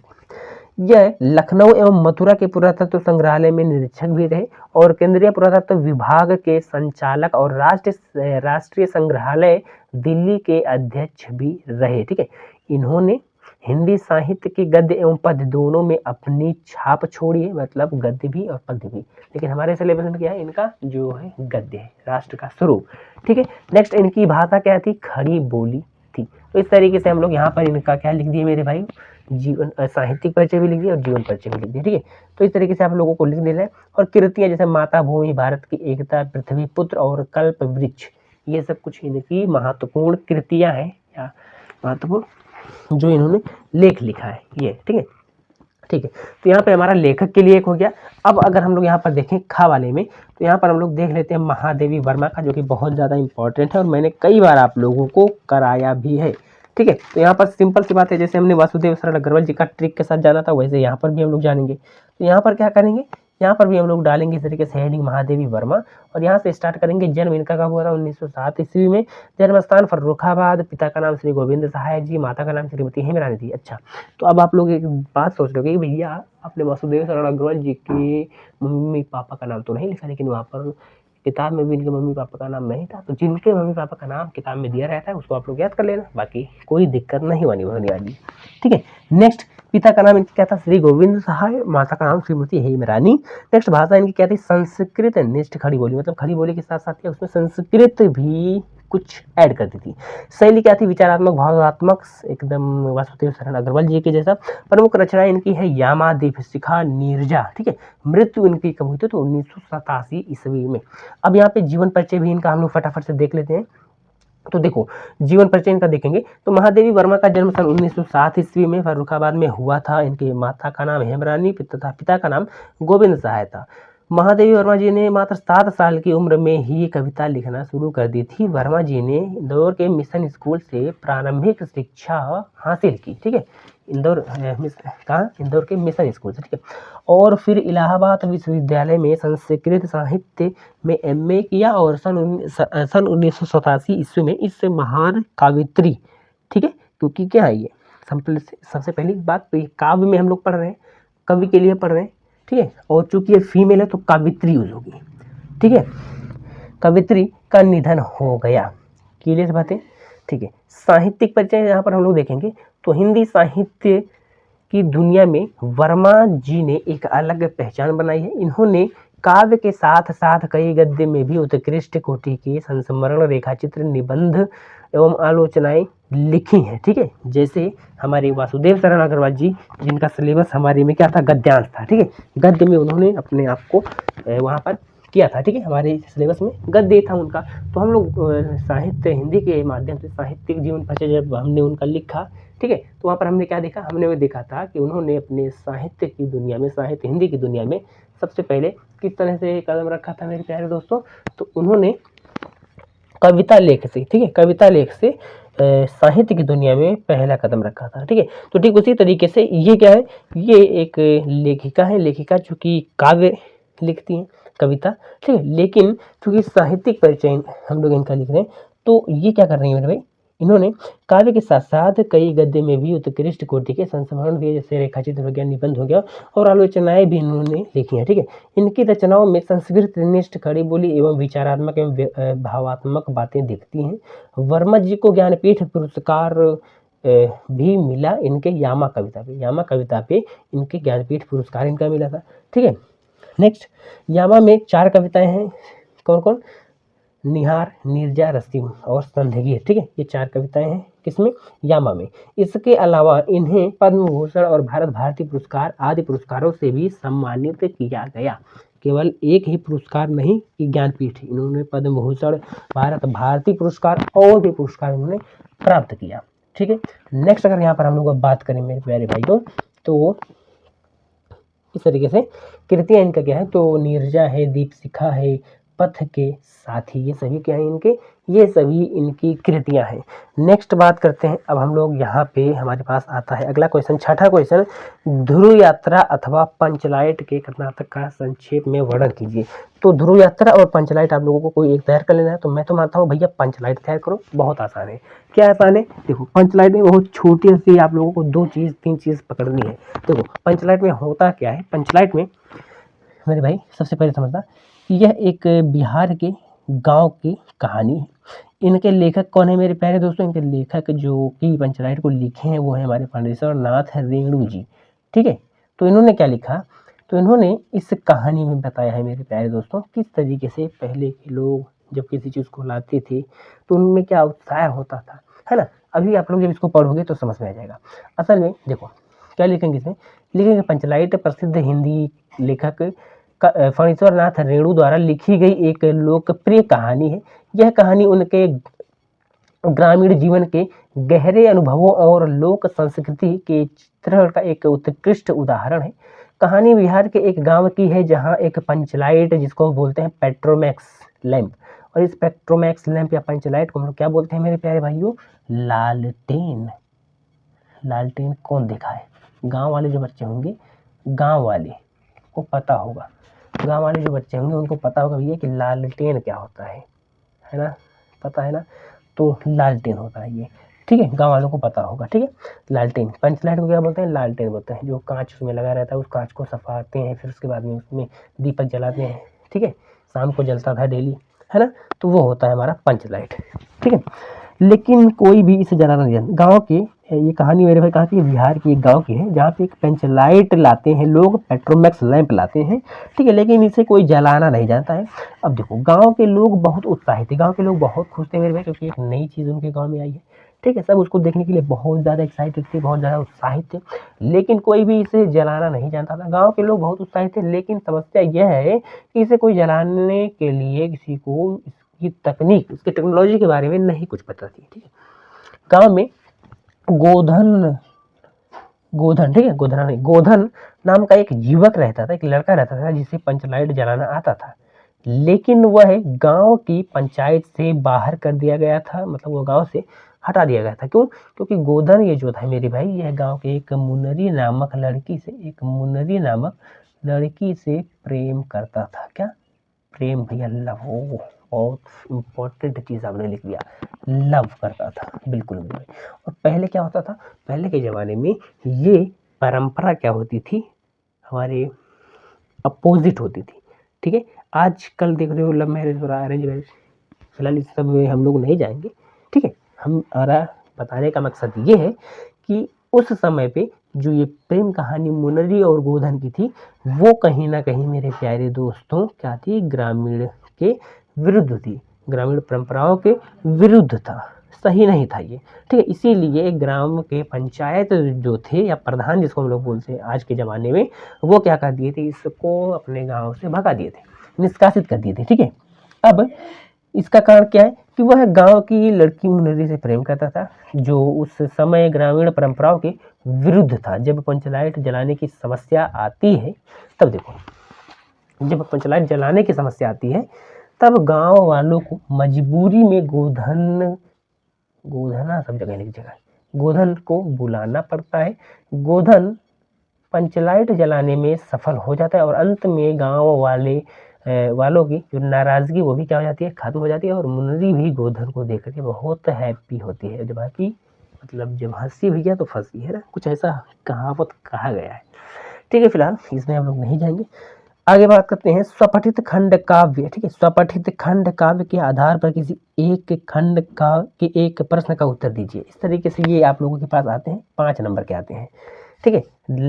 यह लखनऊ एवं मथुरा के पुरातत्व संग्रहालय में निरीक्षक भी रहे और केंद्रीय पुरातत्व विभाग के संचालक और राष्ट्रीय संग्रहालय दिल्ली के अध्यक्ष भी रहे, ठीक है। इन्होंने हिंदी साहित्य के गद्य एवं पद्य दोनों में अपनी छाप छोड़ी है, मतलब गद्य भी और पद्य भी, लेकिन हमारे सिलेबस में क्या है, इनका जो है गद्य है, राष्ट्र का स्वरूप, ठीक है। नेक्स्ट इनकी भाषा क्या थी, खड़ी बोली थी। तो इस तरीके से हम लोग यहाँ पर इनका क्या लिख दिए मेरे भाई, जीवन साहित्यिक परिचय भी लिख दिया और जीवन परिचय भी लिख दिया, ठीक है। तो इस तरीके से आप लोगों को लिख देना है। और कृतियां जैसे माता भूमि, भारत की एकता, पृथ्वी पुत्र और कल्प वृक्ष, ये सब कुछ इनकी महत्वपूर्ण कृतियां हैं या महत्वपूर्ण जो इन्होंने लेख लिखा है ये, ठीक है। ठीक है। तो यहाँ पे हमारा लेखक के लिए एक हो गया। अब अगर हम लोग यहाँ पर देखें खा वाले में, तो यहाँ पर हम लोग देख लेते हैं महादेवी वर्मा का, जो कि बहुत ज़्यादा इंपॉर्टेंट है और मैंने कई बार आप लोगों को कराया भी है। ठीक है। तो यहाँ पर सिंपल सी बात है, जैसे हमने वासुदेव सरल अग्रवाल जी का ट्रिक के साथ जाना था, वैसे यहाँ पर भी हम लोग जानेंगे। तो यहाँ पर क्या करेंगे, यहाँ पर भी हम लोग डालेंगे इस तरीके से हेडिंग महादेवी वर्मा, और यहाँ से स्टार्ट करेंगे। जन्म इनका कब हुआ था, 1907 ईस्वी में। जन्म स्थान फर्रुखाबाद, पिता का नाम श्री गोविंद सहाय जी, माता का नाम श्रीमती हेमरानी थी। अच्छा, तो अब आप लोग एक बात सोच रहे हो कि भैया आपने वासुदेव सरल अग्रवाल जी के मम्मी पापा का नाम तो नहीं लिखा, लेकिन वहाँ पर किताब में भी इनके मम्मी पापा का नाम नहीं था। तो जिनके मम्मी पापा का नाम किताब में दिया रहता है उसको आप लोग याद कर लेना, बाकी कोई दिक्कत नहीं होने वाली। ठीक है। नेक्स्ट, पिता का नाम इनका क्या था, श्री गोविंद सहाय, माता का नाम श्रीमती हेमरानी। नेक्स्ट, भाषा इनकी क्या थी, संस्कृत निष्ठ खड़ी बोली, मतलब खड़ी बोली के साथ साथ क्या उसमें संस्कृत भी कुछ ऐड कर दी थी। शैली क्या थी, विचारात्मक भावात्मक, एकदम वासुदेव सरल अग्रवाल जी के जैसा। प्रमुख रचना इनकी है यामा, दीपशिखा, नीरजा। ठीक है। मृत्यु इनकी कब हुई थी, तो 1987 ईस्वी में। अब यहाँ पे जीवन परिचय भी इनका हम लोग फटाफट से देख लेते हैं। तो देखो, जीवन परिचय इनका देखेंगे तो महादेवी वर्मा का जन्म सन 1907 ईस्वी में फर्रुखाबाद में हुआ था। इनके माता का नाम हेमरानी तथा पिता का नाम गोविंद सहाय था। महादेवी वर्मा जी ने मात्र 7 साल की उम्र में ही कविता लिखना शुरू कर दी थी। वर्मा जी ने इंदौर के मिशन स्कूल से प्रारंभिक शिक्षा हासिल की। ठीक है। इंदौर इंदौर के मिशन स्कूल से। ठीक है। और फिर इलाहाबाद विश्वविद्यालय में संस्कृत साहित्य में एमए किया और सन 1987 ईस्वी में इस महान काव्यत्री, ठीक है, क्योंकि क्या है ये सबसे पहली बात तो ये काव्य में हम लोग पढ़ रहे हैं, कवि के लिए पढ़ रहे हैं। ठीक है। और चूंकि ये फीमेल है तो काव्यत्री यूज होगी। ठीक है। कवित्री का निधन हो गया। क्लियर बातें। ठीक है। साहित्यिक परिचय यहाँ पर हम लोग देखेंगे तो हिंदी साहित्य की दुनिया में वर्मा जी ने एक अलग पहचान बनाई है। इन्होंने काव्य के साथ साथ कई गद्य में भी उत्कृष्ट कोटि के संस्मरण, रेखाचित्र, निबंध एवं आलोचनाएं लिखी हैं। ठीक है। जैसे हमारे वासुदेव सरल अग्रवाल जी, जिनका सिलेबस हमारे में क्या था, गद्यांश था। ठीक है। गद्य में उन्होंने अपने आप को वहाँ पर किया था। ठीक है। हमारे सिलेबस में गद्य था उनका। तो हम लोग साहित्य हिंदी के माध्यम से साहित्यिक जीवन परिचय जब हमने उनका लिखा, ठीक है, तो वहाँ पर हमने क्या देखा, हमने वो देखा था कि उन्होंने अपने साहित्य की दुनिया में, साहित्य हिंदी की दुनिया में सबसे पहले किस तरह से कदम रखा था मेरे प्यारे दोस्तों। तो उन्होंने कविता लेख से, ठीक है, कविता लेख से साहित्य की दुनिया में पहला कदम रखा था। ठीक है। तो ठीक उसी तरीके से ये क्या है, ये एक लेखिका है, लेखिका जो कि काव्य लिखती हैं, कविता। ठीक है। लेकिन चूंकि साहित्यिक परिचय हम लोग इनका लिख रहे हैं, तो ये क्या कर रही है मेरे भाई, इन्होंने काव्य के साथ साथ कई गद्य में भी उत्कृष्ट कोटि के संस्मरण दिए, जैसे रेखाचित्र हो गया, निबंध हो गया और आलोचनाएं भी इन्होंने लिखी हैं। ठीक है। इनकी रचनाओं में संस्कृत निष्ठ खड़ी बोली एवं विचारात्मक एवं भावात्मक बातें दिखती हैं। वर्मा जी को ज्ञानपीठ पुरस्कार भी मिला इनके यामा कविता पे इनके ज्ञानपीठ पुरस्कार इनका मिला था। ठीक है। नेक्स्ट, यामा में 4 कविताएं हैं। कौन कौन, निहार, नीरजा, रसीम और संदेह। ठीक है। ये 4 कविताएं हैं किसमें, यामा में। इसके अलावा इन्हें पद्म भूषण और भारत भारती पुरस्कार आदि पुरस्कारों से भी सम्मानित किया गया। केवल एक ही पुरस्कार नहीं कि ज्ञानपीठ, इन्होंने पद्म भूषण, भारत भारती पुरस्कार और भी पुरस्कार इन्होंने प्राप्त किया। ठीक है। नेक्स्ट, अगर यहाँ पर हम लोग बात करें मेरे प्यारे भाइयों, तो इस तरीके से कृतियां इनका क्या है, तो नीरजा है, दीपशिखा है, पथ के साथी, ये सभी क्या है इनके, ये सभी इनकी कृतियां हैं। नेक्स्ट बात करते हैं, अब हम लोग यहाँ पे हमारे पास आता है अगला क्वेश्चन, 6ठा क्वेश्चन, ध्रुव यात्रा अथवा पंचलाइट के कर्नाटक का संक्षेप में वर्णन कीजिए। तो ध्रुव यात्रा और पंचलाइट आप लोगों को कोई एक तैयार कर लेना है। तो मैं तो मानता हूँ भैया पंचलाइट तैयार करो, बहुत आसान है। क्या आसान है, देखो पंचलाइट में बहुत छोटी सी आप लोगों को 2 चीज़ 3 चीज़ पकड़नी है। देखो पंचलाइट में होता क्या है, पंचलाइट में मेरे भाई सबसे पहले समझना, यह एक बिहार के गांव की कहानी है। इनके लेखक कौन है मेरे प्यारे दोस्तों, इनके लेखक जो कि पंचलाइट को लिखे हैं वो है हमारे पांडेश्वर नाथ रेणु जी। ठीक है। तो इन्होंने क्या लिखा, तो इन्होंने इस कहानी में बताया है मेरे प्यारे दोस्तों किस तरीके से पहले के लोग जब किसी चीज़ को लाते थे तो उनमें क्या उत्साह होता था, है ना। अभी आप लोग जब इसको पढ़ोगे तो समझ में आ जाएगा। असल में देखो क्या लिखेंगे इसमें, लिखेंगे पंचलाइट प्रसिद्ध हिंदी लेखक फणीश्वर नाथ रेणु द्वारा लिखी गई एक लोकप्रिय कहानी है। यह कहानी उनके ग्रामीण जीवन के गहरे अनुभवों और लोक संस्कृति के चित्रण का एक उत्कृष्ट उदाहरण है। कहानी बिहार के एक गांव की है जहां एक पंचलाइट, जिसको बोलते हैं पेट्रोमैक्स लैंप, और इस पेट्रोमैक्स लैंप या पंचलाइट को हम लोग क्या बोलते हैं मेरे प्यारे भाइयों? लालटेन। लालटेन कौन देखा है? गांव वाले जो बच्चे होंगे, गांव वाले को पता होगा, गांव वाले जो बच्चे होंगे उनको पता होगा भैया कि लालटेन क्या होता है ना? पता है ना? तो लालटेन होता है ये, ठीक है, गांव वालों को पता होगा, ठीक है। लालटेन, पंचलाइट को क्या बोलते हैं? लालटेन बोलते हैं। जो कांच उसमें लगा रहता है, उस कांच को सफाते हैं, फिर उसके बाद में उसमें दीपक जलाते हैं, ठीक है, शाम को जलता था डेली, है ना? तो वो होता है हमारा पंचलाइट, ठीक है। लेकिन कोई भी इसे जलाना नहीं जानता। गाँव के, ये कहानी मेरे भाई कहा कि बिहार की एक गांव की है जहाँ पे एक पेंचलाइट लाते हैं लोग, पेट्रोमैक्स लैंप लाते हैं, ठीक है, लेकिन इसे कोई जलाना नहीं जानता है। अब देखो, गांव के लोग बहुत उत्साहित थे, गांव के लोग बहुत खुश थे मेरे भाई, क्योंकि एक नई चीज़ उनके गांव में आई है, ठीक है। सब उसको देखने के लिए बहुत ज़्यादा एक्साइटेड थे, बहुत ज़्यादा उत्साहित थे, लेकिन कोई भी इसे जलाना नहीं जानता था। गाँव के लोग बहुत उत्साहित थे, लेकिन समस्या यह है कि इसे कोई जलाने के लिए किसी को इसकी तकनीक, इसकी टेक्नोलॉजी के बारे में नहीं कुछ पता थी, ठीक है। गाँव में गोधन, ठीक है, गोधन नाम का एक युवक रहता था, एक लड़का रहता था जिसे पंचलाइट जलाना आता था, लेकिन वह गांव की पंचायत से बाहर कर दिया गया था, मतलब वो गांव से हटा दिया गया था। क्यों? क्योंकि गोधन ये जो था मेरे भाई, यह गांव के एक मुन्नरी नामक लड़की से प्रेम करता था। क्या? प्रेम भैया, लव। ओ, बहुत इम्पोर्टेंट चीज़ आपने लिख दिया, लव करता था, बिल्कुल भी नहीं। और पहले क्या होता था? पहले के ज़माने में ये परंपरा क्या होती थी? हमारे अपोजिट होती थी, ठीक है। आजकल देख रहे हो लव मैरिज और अरेंज मैरिज, फिलहाल इस सब में हम लोग नहीं जाएंगे, ठीक है। हमारा बताने का मकसद ये है कि उस समय पे जो ये प्रेम कहानी मुनरी और गोधन की थी, वो कहीं ना कहीं मेरे प्यारे दोस्तों क्या थी? ग्रामीण के विरुद्ध थी, ग्रामीण परंपराओं के विरुद्ध था, सही नहीं था ये, ठीक है। इसीलिए ग्राम के पंचायत जो थे या प्रधान जिसको हम लोग बोलते हैं आज के ज़माने में, वो क्या कर दिए थे? इसको अपने गांव से भगा दिए थे, निष्कासित कर दिए थे, ठीक है। अब इसका कारण क्या है कि वह गांव की लड़की मुनरी से प्रेम करता था, जो उस समय ग्रामीण परंपराओं के विरुद्ध था। जब पंचलाइट जलाने की समस्या आती है, तब देखो, जब पंचलाइट जलाने की समस्या आती है, तब गांव वालों को मजबूरी में गोधना सब जगह लिख जगह गोधन को बुलाना पड़ता है। गोधन पंचलाइट जलाने में सफल हो जाता है और अंत में गांव वालों की जो नाराजगी वो भी क्या हो जाती है? खत्म हो जाती है। और मुनरी भी गोधन को देख करके बहुत हैप्पी होती है। जब हैप्पी मतलब जब हंसी भैया तो फंसी, है ना? कुछ ऐसा कहावत कहा गया है, ठीक है। फिलहाल इसमें हम लोग नहीं जाएंगे, आगे बात करते हैं स्वपठित खंड काव्य, ठीक है। स्वपठित खंड काव्य के आधार पर किसी एक खंड का के एक प्रश्न का उत्तर दीजिए। इस तरीके से ये आप लोगों के पास आते हैं, 5 नंबर के आते हैं, ठीक है।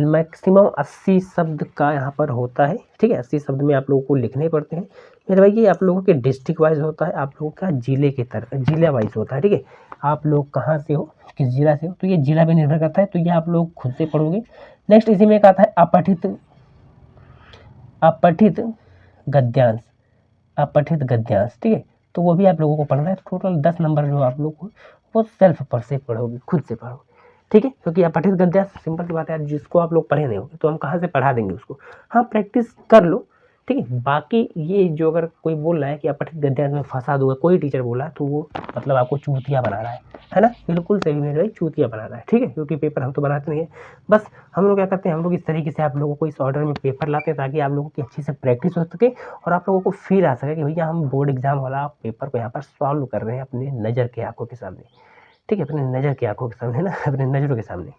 मैक्सिमम 80 शब्द का यहाँ पर होता है, ठीक है। 80 शब्द में आप लोगों को लिखने पड़ते हैं मेरे भाई। ये आप लोगों के डिस्ट्रिक्ट वाइज होता है, आप लोगों का जिले के तरह जिला वाइज होता है, ठीक है। आप लोग कहाँ से हो, किस जिला से हो, तो ये जिला पे निर्भर करता है, तो ये आप लोग खुद से पढ़ोगे। नेक्स्ट इसी में एक आता है अपठित गद्यांश, ठीक है। तो वो भी आप लोगों को पढ़ना है। टोटल 10 नंबर जो आप लोग को वो सेल्फ पर से पढ़ोगे, खुद से पढ़ोगे, ठीक है। क्योंकि अपठित गद्यांश सिंपल सी बात है, जिसको आप लोग पढ़े नहीं होगे तो हम कहाँ से पढ़ा देंगे उसको। हाँ, प्रैक्टिस कर लो, ठीक है। बाकी ये जो अगर कोई बोल रहा है कि अपठित गद्यांश में फंसा दूंगा, कोई टीचर बोला, तो वो मतलब आपको चूतिया बना रहा है ना? बिल्कुल सही मेरे भाई, चूतिया बना रहा है, ठीक है। क्योंकि पेपर हम तो बनाते नहीं है, बस हम लोग क्या करते हैं, हम लोग इस तरीके से आप लोगों को इस ऑर्डर में पेपर लाते हैं ताकि आप लोगों की अच्छे से प्रैक्टिस हो सके और आप लोगों को फील आ सके कि भैया हम बोर्ड एग्जाम वाला पेपर को यहाँ पर सॉल्व कर रहे हैं अपने नज़र के आंखों के सामने, ठीक है। अपने नज़र की आंखों के सामने ना, अपने नज़रों के सामने,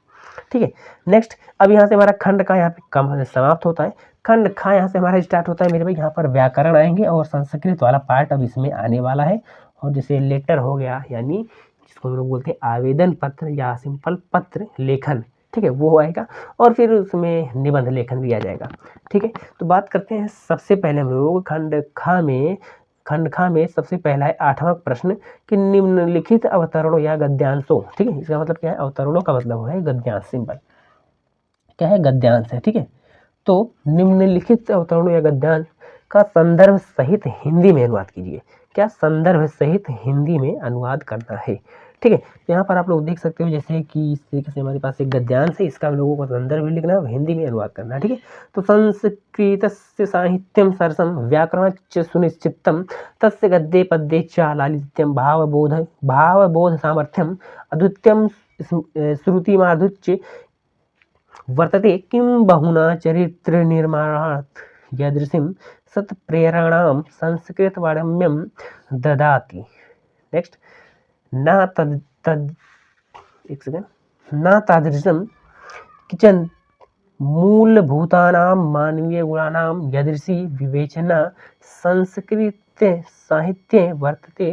ठीक है। नेक्स्ट, अब यहाँ से हमारा खंड का यहाँ पे कम समाप्त होता है। खंड खा यहाँ से हमारा स्टार्ट होता है मेरे भाई। यहाँ पर व्याकरण आएंगे और संस्कृत वाला पार्ट अब इसमें आने वाला है। और जैसे लेटर हो गया, यानी जिसको हम लोग बोलते हैं आवेदन पत्र या सिंपल पत्र लेखन, ठीक है, वो आएगा। और फिर उसमें निबंध लेखन भी आ जाएगा, ठीक है। तो बात करते हैं सबसे पहले हम लोग खंड खा में सबसे पहला है 8वां प्रश्न कि निम्नलिखित अवतरणों या गद्यांशों, ठीक है। इसका मतलब क्या है? अवतरणों का मतलब है गद्यांश, सिंपल क्या है? गद्यांश है, ठीक है। तो निम्नलिखित अवतरणों या गद्यांश का संदर्भ सहित हिंदी में अनुवाद कीजिए। क्या? संदर्भ सहित हिंदी में अनुवाद करना है, ठीक है। तो यहाँ पर आप लोग देख सकते हो जैसे कि इस तरीके से हमारे पास एक गद्यांश है, इसका हम लोगों को संदर्भ भी लिखना है और हिंदी में अनुवाद करना है, ठीक है। तो संस्कृतस्य साहित्यम सरसम व्याकरणच्च सुनिश्चितम तस्य गद्ये पद्ये च लालित्यम भावबोध सामर्थ्यम अद्वितीयम श्रुतिमाधुर्य वर्तते किं बहुना चरित्र निर्माणात् यदृशीं सत्प्रेरणां संस्कृतवाङ्मयं ददाति। नेक्स्ट, न तद तद एक सेकंड न तादृशं किचन मूलभूतानां मानवीयगुणानां यदृशी विवेचना संस्कृत साहित्ये वर्तते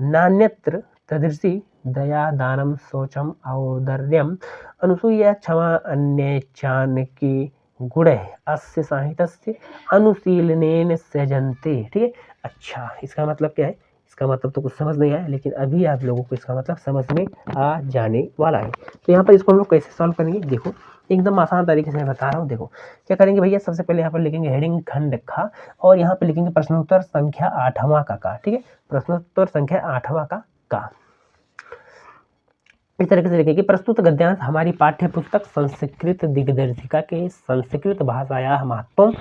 नान्यत्र तदृशी दया दानं शौचम औदार्यम अनुसूया क्षमा अन्ये चाणक्य गुणः अस्य साहित्यस्य अनुशीलनेन सृजन्ते, ठीक है। अच्छा, इसका मतलब क्या है? इसका मतलब तो कुछ समझ नहीं आया, लेकिन अभी आप लोगों को इसका मतलब समझ में आ जाने वाला है। तो यहाँ पर इसको हम लोग कैसे सॉल्व करेंगे, देखो एकदम आसान तरीके से मैं बता रहा हूँ। देखो क्या करेंगे भैया, सबसे पहले यहाँ पर लिखेंगे हेडिंग खंड खा और यहाँ पर लिखेंगे प्रश्नोत्तर संख्या 8वां का, ठीक है। प्रश्नोत्तर संख्या 8वां का इस तरीके से लिखेंगे, प्रस्तुत गद्यांश हमारी पाठ्य पुस्तक संस्कृत दिग्दर्शिका के संस्कृत भाषाया महत्व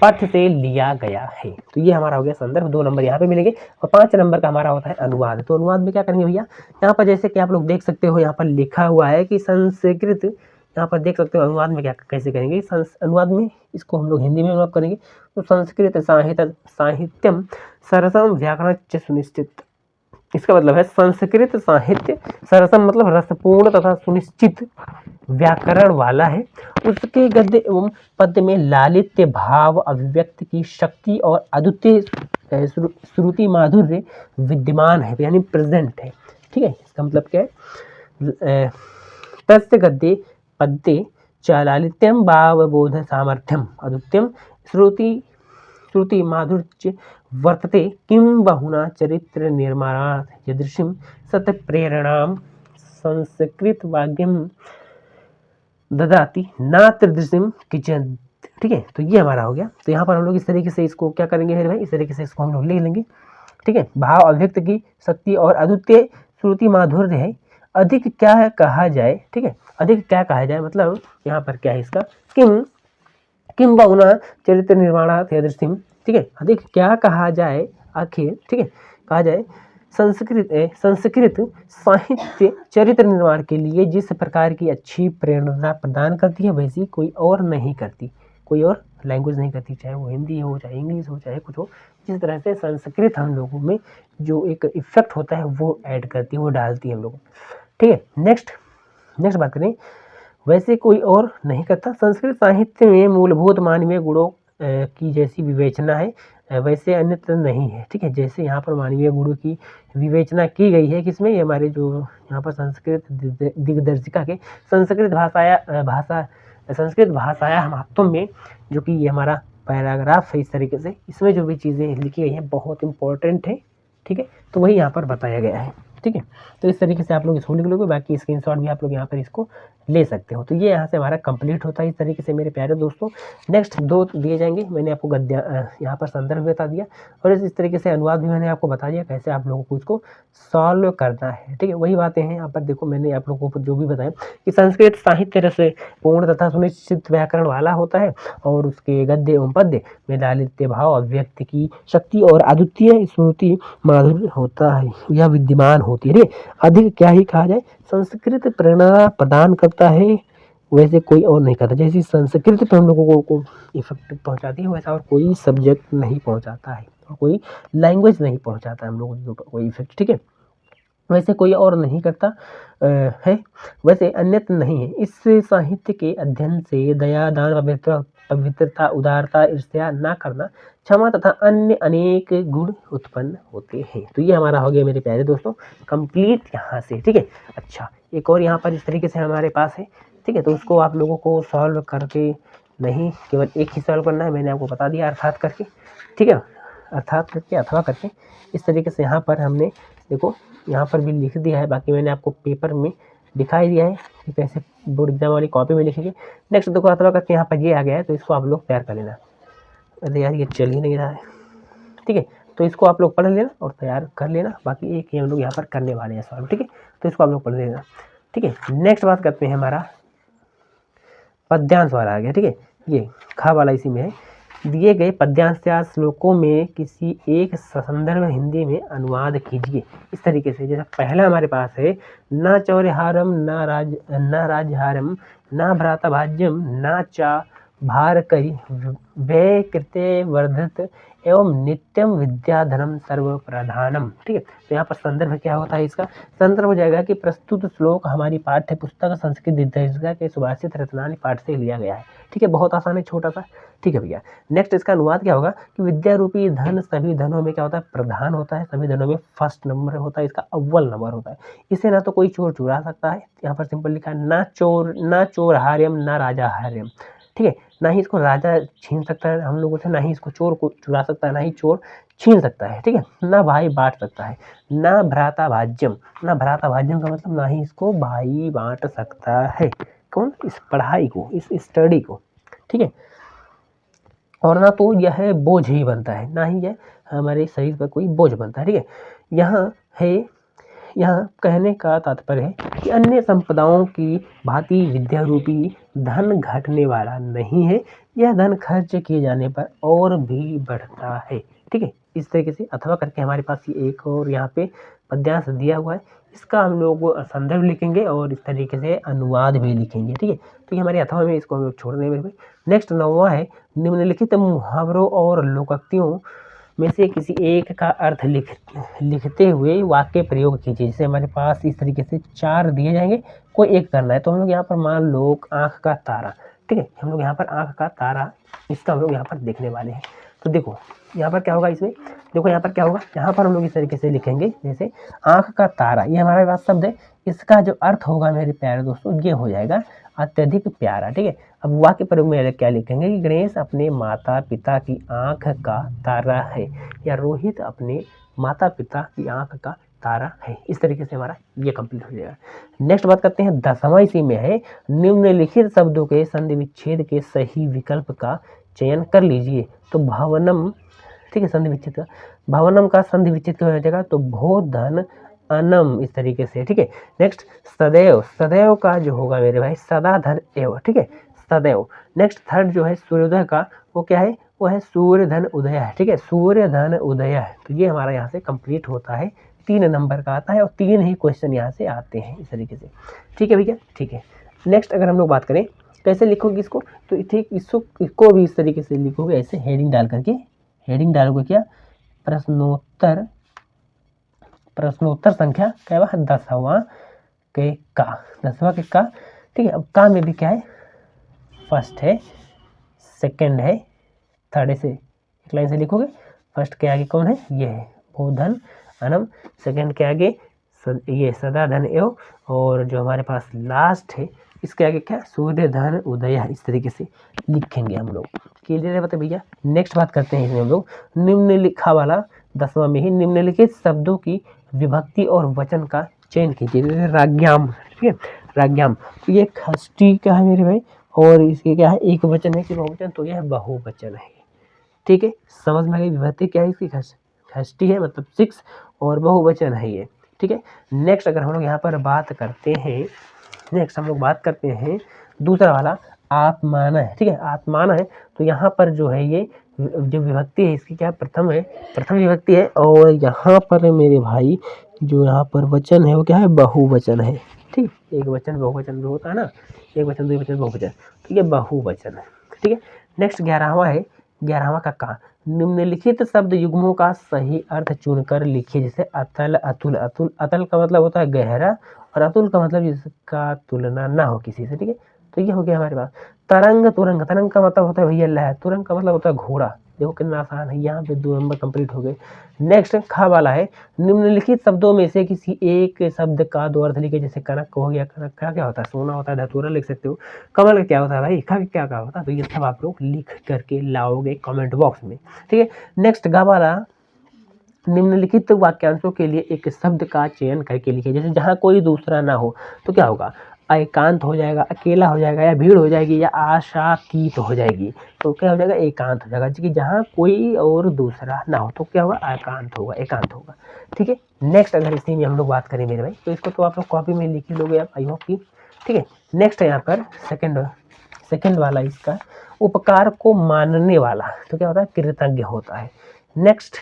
पाठ्य से लिया गया है। तो ये हमारा हो गया संदर्भ, 2 नंबर यहाँ पे मिलेंगे और 5 नंबर का हमारा होता है अनुवाद। तो अनुवाद में क्या करेंगे भैया, यहाँ पर जैसे कि आप लोग देख सकते हो यहाँ पर लिखा हुआ है कि संस्कृत, यहाँ पर देख सकते हो अनुवाद में क्या कैसे करेंगे, अनुवाद में इसको हम लोग हिंदी में अनुवाद करेंगे। तो संस्कृत साहित्यम सरसम व्याकरणच्च सुनिश्चित, इसका मतलब है संस्कृत साहित्य सरसम मतलब रसपूर्ण तथा सुनिश्चित व्याकरण वाला है, उसके गद्य एवं पद्य में लालित्य भाव अभिव्यक्ति की शक्ति और अद्वितीय श्रुति माधुर्य विद्यमान है, यानी प्रेजेंट है, ठीक है। इसका मतलब क्या है, तस्य गद्ये पद्ये च लालित्यम भावबोध सामर्थ्यम अद्वितीयम श्रुति माधुर्य वर्तते किं बहुना चरित्र निर्माणात् यदृशीं सत्प्रेरणां संस्कृत वाग्यम ददाति न तदृशीं किंचित्, ठीक है। तो ये हमारा हो गया। तो यहाँ पर हम लोग इस तरीके से इसको क्या करेंगे मेरे भाई, इस तरीके से इसको हम लोग लिख लेंगे, ठीक है। भाव अभिव्यक्त की शक्ति और अद्वितीय श्रुति माधुर्य है। अधिक क्या कहा जाए, ठीक है, अधिक क्या कहा जाए मतलब यहाँ पर क्या है इसका, किं बहुना चरित्र निर्माणात् यदृशीं, ठीक है। अधिक क्या कहा जाए आखिर, ठीक है, कहा जाए संस्कृत साहित्य चरित्र निर्माण के लिए जिस प्रकार की अच्छी प्रेरणा प्रदान करती है वैसी कोई और नहीं करती, कोई और लैंग्वेज नहीं करती, चाहे वो हिंदी हो, चाहे इंग्लिश हो, चाहे कुछ हो। जिस तरह से संस्कृत हम लोगों में जो एक इफेक्ट होता है वो ऐड करती है, वो डालती है हम लोग, ठीक है। नेक्स्ट बात करें, वैसे कोई और नहीं करता। संस्कृत साहित्य में मूलभूत मानवीय गुणों की जैसी विवेचना है वैसे अन्यत्र नहीं है, ठीक है। जैसे यहाँ पर मानवीय गुणों की विवेचना की गई है किसमें, ये हमारे जो यहाँ पर संस्कृत दिग्दर्शिका के संस्कृत भाषाया महत्व में, जो कि ये हमारा पैराग्राफ है, इस तरीके से इसमें जो भी चीज़ें लिखी गई हैं बहुत इंपॉर्टेंट है, ठीक है। तो वही यहाँ पर बताया गया है, ठीक है। तो इस तरीके से आप लोग इसको लिख लोगे, बाकी स्क्रीनशॉट भी आप लोग यहाँ पर इसको ले सकते हो। तो ये यहाँ से हमारा कंप्लीट होता है इस तरीके से मेरे प्यारे दोस्तों। नेक्स्ट 2 दिए जाएंगे, मैंने आपको गद्य यहाँ पर संदर्भ बता दिया और इस तरीके से अनुवाद भी मैंने आपको बता दिया कैसे आप लोगों को इसको सॉल्व करना है, ठीक है। वही बातें हैं यहाँ पर, देखो मैंने आप लोगों को जो भी बताया कि संस्कृत साहित्य रस पूर्ण तथा सुनिश्चित व्याकरण वाला होता है और उसके गद्य एवं पद्य में लालित्य भाव अभिव्यक्ति की शक्ति और अद्वितीय स्मृति माधुर्य होता है या विद्यमान होती है। अधिक क्या ही कहा जाए, संस्कृत प्रेरणा प्रदान करता है वैसे कोई और नहीं करता। जैसे संस्कृत पे हम लोगों को इफेक्ट पहुंचाती है वैसा और कोई सब्जेक्ट नहीं पहुंचाता है और कोई लैंग्वेज नहीं पहुंचाता है हम लोगों के ऊपर कोई इफेक्ट, ठीक है। वैसे कोई और नहीं करता है, वैसे अन्यत्र नहीं है। इस साहित्य के अध्ययन से दया दान पवित्रता उदारता ईर्ष्या ना करना क्षमा तथा अन्य अनेक गुण उत्पन्न होते हैं। तो ये हमारा हो गया मेरे प्यारे दोस्तों कंप्लीट यहाँ से, ठीक है। अच्छा, एक और यहाँ पर इस तरीके से हमारे पास है, ठीक है। तो उसको आप लोगों को सॉल्व करके नहीं केवल एक ही सॉल्व करना है, मैंने आपको बता दिया अर्थात करके, ठीक है। अर्थात करके अथवा करके इस तरीके से यहाँ पर हमने देखो यहाँ पर भी लिख दिया है, बाकी मैंने आपको पेपर में दिखाई दिया है कि कैसे बोर्ड एग्जाम वाली कॉपी में लिखेंगे। नेक्स्ट देखो अथवा करके यहाँ पर ये आ गया है, तो इसको आप लोग तैयार कर लेना। अरे यार ये चल ही नहीं रहा है, ठीक है। तो इसको आप लोग पढ़ लेना और तैयार कर लेना, बाकी एक ही हम लोग यहाँ पर करने वाले हैं सॉल्व, ठीक है। तो इसको आप लोग पढ़ देना, ठीक है। नेक्स्ट बात करते हैं, हमारा पद्यांश वाला आ गया, ठीक है। ये खा वाला इसी में है। दिए गए पद्यांश या श्लोकों में किसी एक संदर्भ हिंदी में अनुवाद कीजिए। इस तरीके से, जैसे पहला हमारे पास है, न चौर्यहारम न राजहारम न भ्रातभाज्यम न चा भारकरी व्यय कृते वर्धत एवं नित्यम विद्याधनम सर्व प्रधानम, ठीक है। तो यहाँ पर संदर्भ क्या होता है, इसका संदर्भ हो जाएगा कि प्रस्तुत श्लोक हमारी पाठ्य पुस्तक संस्कृत दिग्दर्शिका के सुभाषित रत्नानी पाठ से लिया गया है, ठीक है। बहुत आसान है, छोटा सा, ठीक है भैया। नेक्स्ट इसका अनुवाद क्या होगा कि विद्या रूपी धन सभी धनों में क्या होता है, प्रधान होता है, सभी धनों में फर्स्ट नंबर होता है, इसका अव्वल नंबर होता है। इसे ना तो कोई चोर चुरा सकता है, यहाँ पर सिंपल लिखा है, ना चोर हार्यम ना राजा हार्यम, ठीक है। ना ही इसको राजा छीन सकता है हम लोगों से, ना ही इसको चोर को चुरा सकता है, ना ही चोर छीन सकता है, ठीक है। ना भाई बांट सकता है, ना भ्राता भाज्यम, ना भ्राता भाज्यम का मतलब ना ही इसको भाई बांट सकता है, कौन, इस पढ़ाई को, इस स्टडी को, ठीक है। और ना तो यह बोझ ही बनता है, ना ही यह हमारे शरीर पर कोई बोझ बनता है, ठीक है। यहाँ है, यहाँ कहने का तात्पर्य है कि अन्य संपदाओं की भांति विद्या रूपी धन घटने वाला नहीं है, यह धन खर्च किए जाने पर और भी बढ़ता है, ठीक है। इस तरीके से अथवा करके हमारे पास ये एक और यहाँ पे पद्यांश दिया हुआ है, इसका हम लोग संदर्भ लिखेंगे और इस तरीके से अनुवाद भी लिखेंगे, ठीक है। तो ये हमारे अथवा में, इसको हम लोग छोड़ देंगे मेरे भाई। नेक्स्ट 9वां है, निम्नलिखित मुहावरों और लोकोक्तियों में से किसी एक का अर्थ लिखते हुए वाक्य प्रयोग कीजिए। जैसे हमारे पास इस तरीके से 4 दिए जाएंगे, कोई एक करना है। तो हम लोग यहाँ पर मान लो आँख का तारा, ठीक है। हम लोग यहाँ पर आँख का तारा, इसका हम लोग यहाँ पर देखने वाले हैं। तो देखो यहाँ पर क्या होगा, इसमें देखो यहाँ पर क्या होगा, यहाँ पर हम लोग इस तरीके से लिखेंगे, जैसे आँख का तारा, ये हमारे पास शब्द है, इसका जो अर्थ होगा मेरे प्यारे दोस्तों, ये हो जाएगा अत्यधिक प्यारा, ठीक है। अब वाक्य प्रयोग में क्या लिखेंगे कि गणेश अपने माता पिता की आँख का तारा है, या रोहित अपने माता पिता की आँख का तारा है। इस तरीके से हमारा ये कंप्लीट हो जाएगा। नेक्स्ट बात करते हैं, 10वां इसी में है, निम्नलिखित शब्दों के संधि विच्छेद के सही विकल्प का चयन कर लीजिए। तो भवनम, ठीक है, संधि विच्छेद का, भवनम का संधि विच्छेद क्या हो जाएगा, तो भो धन अनम, इस तरीके से, ठीक है। नेक्स्ट सदैव, सदैव का जो होगा मेरे भाई सदा धन एव, ठीक है, सदैव। नेक्स्ट थर्ड जो है सूर्योदय का, वो क्या है, वो है सूर्य धन उदय है, ठीक है, सूर्य धन उदय है। तो ये हमारा यहाँ से कंप्लीट होता है, 3 नंबर का आता है और 3 ही क्वेश्चन यहाँ से आते हैं इस तरीके से, ठीक है भैया, ठीक है। नेक्स्ट अगर हम लोग बात करें कैसे लिखोगे इसको, तो ठीक इसको भी इस तरीके से लिखोगे, ऐसे हेडिंग डाल करके, हेडिंग डालोगे क्या, प्रश्नोत्तर संख्या क्या हुआ, 10वां के का, 10वां के का, ठीक है। अब का में भी क्या है, फर्स्ट है, सेकंड है, थर्ड है, से एक लाइन से लिखोगे। फर्स्ट के आगे कौन है, ये है बोधन अनम, सेकंड के आगे ये सदा धन एव, और जो हमारे पास लास्ट है इसके आगे क्या, सूर्य धन उदय, इस तरीके से लिखेंगे हम लोग। क्लियर है बता भैया। नेक्स्ट बात करते हैं इसमें हम लोग निम्नलिखा वाला 10वां में ही, निम्नलिखित शब्दों की विभक्ति और वचन का चयन कीजिए। जैसे राज्ञाम, ठीक है, राज्ञाम, तो ये खष्टी का है मेरे भाई, और इसके क्या है, एक वचन है कि बहुवचन, तो यह बहुवचन है, ठीक है। समझ में गई, विभक्ति क्या है इसकी, खष्टी है मतलब 6, और बहुवचन है ये, ठीक है। नेक्स्ट अगर हम लोग यहाँ पर बात करते हैं, नेक्स्ट हम लोग बात करते हैं दूसरा वाला आत्माना है, ठीक है, आत्माना है। तो यहाँ पर जो है ये जो विभक्ति है इसकी क्या, प्रथम है, प्रथम विभक्ति है, और यहाँ पर मेरे भाई जो यहाँ पर वचन है वो क्या है, बहुवचन है, ठीक। एक वचन बहुवचन जो होता है ना, एक वचन दो वचन बहुवचन, तो ये बहुवचन है, ठीक है। नेक्स्ट 11वां है, 11वां का निम्नलिखित शब्द युग्मों का सही अर्थ चुनकर लिखिए। जैसे अतल, अतुल, अतुल, अतल का मतलब होता है गहरा, और अतुल का मतलब जिसका तुलना ना हो किसी से, ठीक है। तो ये हो गया हमारे पास। तरंग, तुरंग, तरंग का मतलब होता है भैया लहर, तुरंग का मतलब होता है घोड़ा। देखो कितना आसान है, यहाँ पे 2 नंबर कंप्लीट हो गए। नेक्स्ट खा वाला है, निम्नलिखित शब्दों में से किसी एक शब्द का 2 अर्थ लिखे। जैसे कनक हो गया, कनक का क्या होता है, सोना होता है, धतूरा लिख सकते हो। कमल का क्या होता है भाई, खा क्या क्या होता है, तो ये सब आप लोग लिख करके लाओगे कमेंट बॉक्स में, ठीक है। नेक्स्ट गा वाला, निम्नलिखित वाक्यांशों के लिए एक शब्द का चयन करके लिखिए। जैसे जहाँ कोई दूसरा ना हो तो क्या होगा, एकांत हो जाएगा, अकेला हो जाएगा, या भीड़ हो जाएगी, या आशातीत हो जाएगी। तो क्या हो जाएगा, एकांत हो जाएगा, कि जहाँ कोई और दूसरा ना हो तो क्या होगा, एकांत होगा, एकांत होगा। ठीक है, नेक्स्ट अगर इसी में हम लोग बात करें मेरे भाई, तो इसको तो आप लोग कॉपी में लिख ही लोगे आप, आई होप की। ठीक है, नेक्स्ट है यहाँ पर सेकंड वाला इसका, उपकार को मानने वाला तो क्या होता है, कृतज्ञ होता है। नेक्स्ट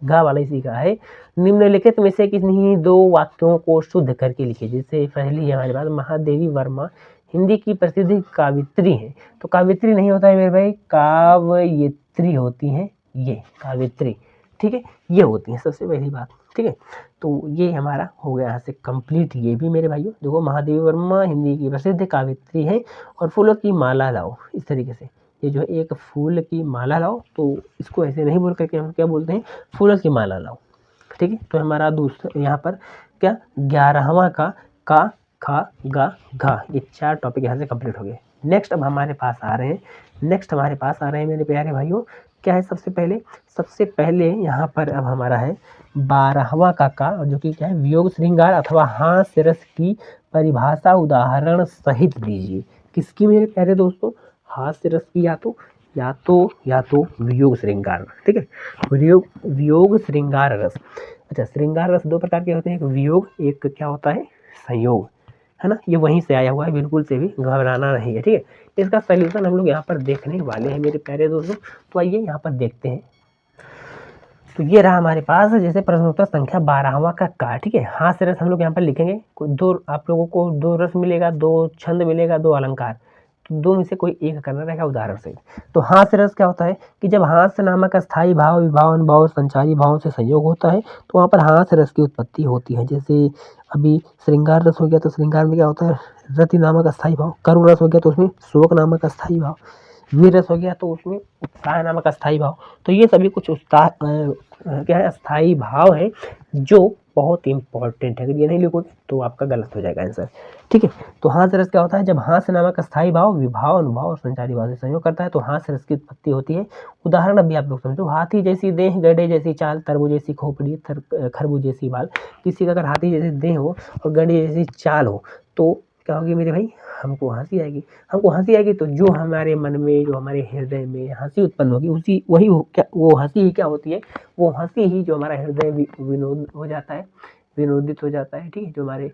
गा वाला इसी का है, निम्नलिखित में से किन्हीं दो वाक्यों को शुद्ध करके लिखिए। जैसे पहली है हमारे पास, महादेवी वर्मा हिंदी की प्रसिद्ध कावित्री हैं। तो कावित्री नहीं होता है मेरे भाई, काव्यत्री होती हैं, ये कावित्री। ठीक है, ये होती हैं सबसे पहली बात। ठीक है, तो ये हमारा हो गया यहाँ से कंप्लीट। ये भी मेरे भाइयों देखो, महादेवी वर्मा हिंदी की प्रसिद्ध कावित्री है, और फूलों की माला लाओ, इस तरीके से ये जो है एक फूल की माला लाओ, तो इसको ऐसे नहीं बोल करके हम क्या बोलते हैं, फूलों की माला लाओ। ठीक है, तो हमारा दूसरा यहाँ पर क्या 11वां का खा गा घा, ये 4 टॉपिक यहाँ से कंप्लीट हो गए। नेक्स्ट अब हमारे पास आ रहे हैं मेरे प्यारे भाइयों, क्या है सबसे पहले यहाँ पर अब हमारा है 12वां का, जो कि क्या है, वियोग श्रृंगार अथवा हास्य रस की परिभाषा उदाहरण सहित दीजिए। किसकी मेरे प्यारे दोस्तों, हास्य रस की, या तो वियोग श्रृंगार। ठीक है, वियोग श्रृंगार रस। अच्छा, श्रृंगार रस 2 प्रकार के होते हैं, एक वियोग, एक क्या होता है, संयोग, है ना। ये वहीं से आया हुआ है, बिल्कुल से भी घबराना नहीं है। ठीक है, इसका सलूशन हम लोग यहाँ पर देखने वाले हैं मेरे प्यारे दोस्तों। तो आइए यहाँ पर देखते हैं। तो ये रहा हमारे पास जैसे प्रश्नोत्तर संख्या 12वां का। ठीक है, हास्य रस हम लोग यहाँ पर लिखेंगे। कोई आप लोगों को 2 रस मिलेगा, 2 छंद मिलेगा, 2 अलंकार, तो 2 में से कोई एक करना रहेगा उदाहरण से। तो हास्य रस क्या होता है कि जब हास्य नामक अस्थायी भाव, विभाव, अनुभाव और संचारी भाव से संयोग होता है तो वहाँ पर हास्य रस की उत्पत्ति होती है। जैसे अभी श्रृंगार रस हो गया, तो श्रृंगार में क्या होता है, रति नामक अस्थायी भाव। करुण रस हो गया तो उसमें शोक नामक अस्थायी भाव। वीर रस हो गया तो उसमें उत्साह नामक अस्थायी भाव। तो ये सभी कुछ क्या है, अस्थायी भाव है, जो बहुत इंपॉर्टेंट है। अगर ये नहीं लिखोगे तो आपका गलत हो जाएगा आंसर। ठीक है, तो हास्य रस क्या होता है, जब हास्य नामक अस्थायी भाव, विभाव, अनुभाव और संचारी भाव से संयोग करता है तो हास्य रस की उत्पत्ति होती है। उदाहरण अभी आप लोग समझो, हाथी जैसी देह, गधे जैसी चाल, तरबूज जैसी खोपड़ी, खरबूज जैसी बाल। किसी का अगर हाथी जैसी देह हो और गधे जैसी चाल हो तो क्या होगी मेरे भाई, हमको हंसी आएगी। तो जो हमारे मन में, जो हमारे हृदय में हंसी उत्पन्न होगी, वो हंसी ही क्या होती है, वो हंसी ही जो हमारा हृदय विनोद हो जाता है, विनोदित हो जाता है। ठीक है, जो हमारे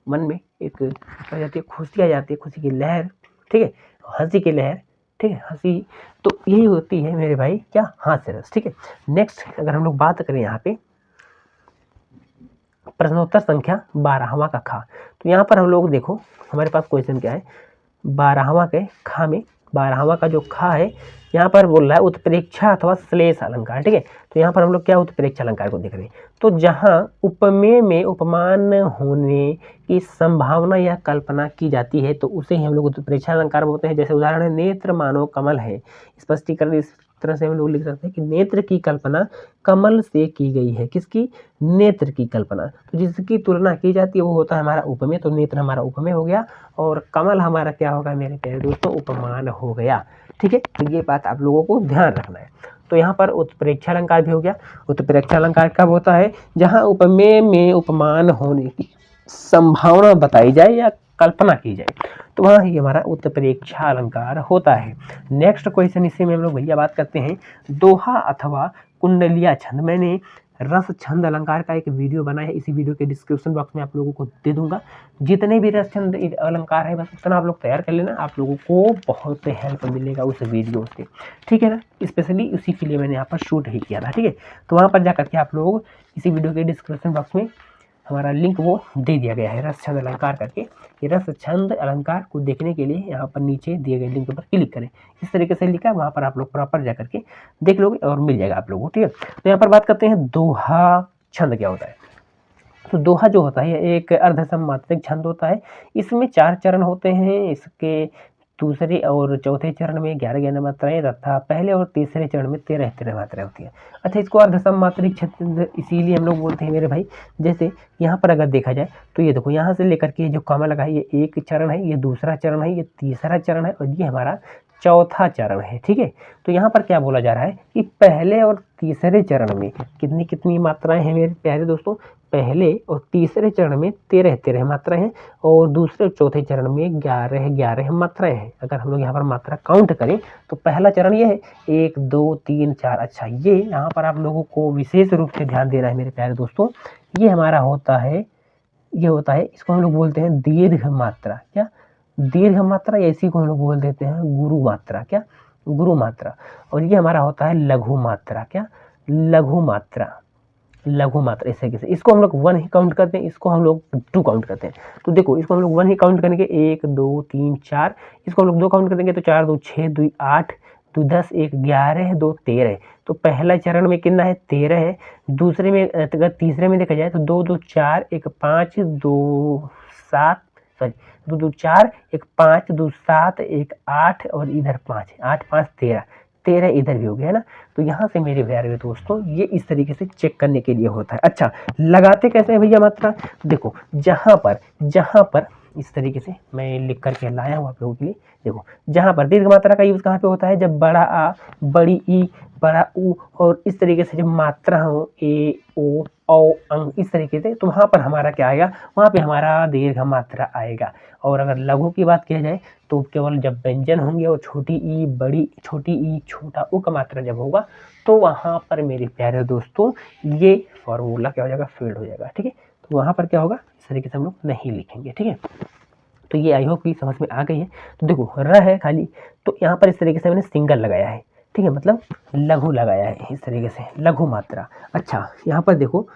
मन में एक आ जाती है, खुशी आ जाती है, खुशी की लहर। ठीक है, हंसी की लहर। ठीक है, हंसी, तो यही होती है मेरे भाई क्या, हास्य रस। ठीक है, नेक्स्ट अगर हम लोग बात करें यहाँ पे प्रश्नोत्तर संख्या 12वां का खा, तो यहाँ पर हम लोग देखो हमारे पास क्वेश्चन क्या है, 12वां के खा में 12वां का जो खा है यहाँ पर बोल रहा है उत्प्रेक्षा अथवा श्लेष अलंकार। ठीक है, तो यहाँ पर हम लोग क्या उत्प्रेक्षा अलंकार को देख रहे हैं। तो जहाँ उपमेय में उपमान होने की संभावना या कल्पना की जाती है तो उसे ही हम लोग उत्प्रेक्षा अलंकार बोलते हैं। जैसे उदाहरण है, नेत्र मानो कमल है। स्पष्टीकरण इस तरह से हम लोग लिख सकते हैं कि नेत्र की कल्पना कमल से की गई है। किसकी, नेत्र की कल्पना। तो जिसकी तुलना की जाती है वो होता है हमारा उपमेय। तो नेत्र हमारा उपमेय हो गया और कमल हमारा क्या होगा मेरे प्यारे दोस्तों, उपमान हो गया। ठीक है, तो ये बात आप लोगों को ध्यान रखना है। तो यहाँ पर उत्प्रेक्षा अलंकार भी हो गया। उत्प्रेक्षा अलंकार कब होता है, जहाँ उपमेय में उपमान होने की संभावना बताई जाए या कल्पना की जाए, तो वहाँ ही हमारा उत्प्रेक्षा अलंकार होता है। नेक्स्ट क्वेश्चन इसी में हम लोग भैया बात करते हैं, दोहा अथवा कुंडलिया छंद। मैंने रस छंद अलंकार का एक वीडियो बनाया है, इसी वीडियो के डिस्क्रिप्शन बॉक्स में आप लोगों को दे दूंगा। जितने भी रस छंद अलंकार है बस उतना आप लोग तैयार कर लेना, आप लोगों को बहुत हेल्प मिलेगा उस वीडियो से। ठीक है ना, स्पेशली उसी के लिए मैंने यहाँ पर शूट ही किया था। ठीक है, तो वहाँ पर जा करके आप लोग इसी वीडियो के डिस्क्रिप्शन बॉक्स में हमारा लिंक वो दे दिया गया है, रस छंद अलंकार करके। ये रस छंद अलंकार को देखने के लिए यहाँ पर नीचे दिए गए लिंक पर क्लिक करें। इस तरीके से लिखा है, वहाँ पर आप लोग प्रॉपर जा करके देख लोगे और मिल जाएगा आप लोगों को। ठीक है, तो यहाँ पर बात करते हैं दोहा छंद क्या होता है। तो दोहा जो होता है एक अर्धसमात्रिक छंद होता है। इसमें 4 चरण होते हैं। इसके दूसरे और चौथे चरण में 11 मात्राएं तथा पहले और तीसरे चरण में 13 मात्राएं होती हैं। अच्छा, इसको अर्धसमात्रिक छंद इसीलिए हम लोग बोलते हैं मेरे भाई। जैसे यहाँ पर अगर देखा जाए तो ये देखो, यहाँ से लेकर के जो कॉमा लगा है, ये एक चरण है, ये दूसरा चरण है, ये तीसरा चरण है और ये हमारा चौथा चरण है। ठीक है, तो यहाँ पर क्या बोला जा रहा है कि पहले और तीसरे चरण में कितनी कितनी मात्राएं हैं मेरे प्यारे दोस्तों, पहले और तीसरे चरण में 13 मात्राएं हैं और दूसरे और चौथे चरण में 11 मात्राएं हैं। अगर हम लोग यहाँ पर मात्रा काउंट करें तो पहला चरण ये है 1 2 3 4। अच्छा, ये यहाँ पर आप लोगों को विशेष रूप से ध्यान देना है मेरे प्यारे दोस्तों। ये हमारा होता है, ये होता है, इसको हम लोग बोलते हैं दीर्घ मात्रा। क्या? दीर्घ मात्रा, या इसी को हम लोग बोल देते हैं गुरु मात्रा। क्या? गुरु मात्रा। और ये हमारा होता है लघु मात्रा। क्या? लघु मात्रा। लघु मात्रा इस तरीके से। इसको हम लोग 1 ही काउंट करते हैं, इसको हम लोग 2 काउंट करते हैं। तो देखो, इसको हम लोग 1 ही काउंट करेंगे, 1 2 3 4। इसको हम लोग 2 काउंट करेंगे तो 4 2 6 2 8 2 10 1 11 2 13। तो पहला चरण में कितना है? 13 है। दूसरे में अगर तीसरे में देखा जाए तो 2 2 4 1 5 2 7, सॉरी 2 2 4 1 5 2 7 1 8 और इधर 5, 8 5 13 इधर भी हो गया है ना। तो यहाँ से मेरे प्यारे दोस्तों ये इस तरीके से चेक करने के लिए होता है। अच्छा, लगाते कैसे हैं भैया मात्रा? देखो, जहाँ पर इस तरीके से मैं लिख करके लाया हूँ आप लोगों के लिए। देखो, जहाँ पर दीर्घ मात्रा का यूज कहाँ पे होता है? जब बड़ा आ, बड़ी ई, बड़ा ऊ और इस तरीके से जब मात्रा हो ए ओ औ अंग इस तरीके से, तो वहाँ पर हमारा क्या आएगा? वहाँ पे हमारा दीर्घ मात्रा आएगा। और अगर लघु की बात किया जाए तो केवल जब व्यंजन होंगे और छोटी ई, बड़ी, छोटी ई, छोटा उ का मात्रा जब होगा तो वहाँ पर मेरे प्यारे दोस्तों ये फॉर्मूला क्या हो जाएगा? फेल्ड हो जाएगा। ठीक है, तो वहाँ पर क्या होगा? इस तरीके से हम लोग नहीं लिखेंगे। ठीक है, तो ये आई होप कि समझ में आ गई है। तो देखो, र है खाली, तो यहाँ पर इस तरीके से मैंने सिंगल लगाया है। ठीक है, मतलब लघु लगाया है इस तरीके से, लघु मात्रा। अच्छा, यहाँ पर देखो,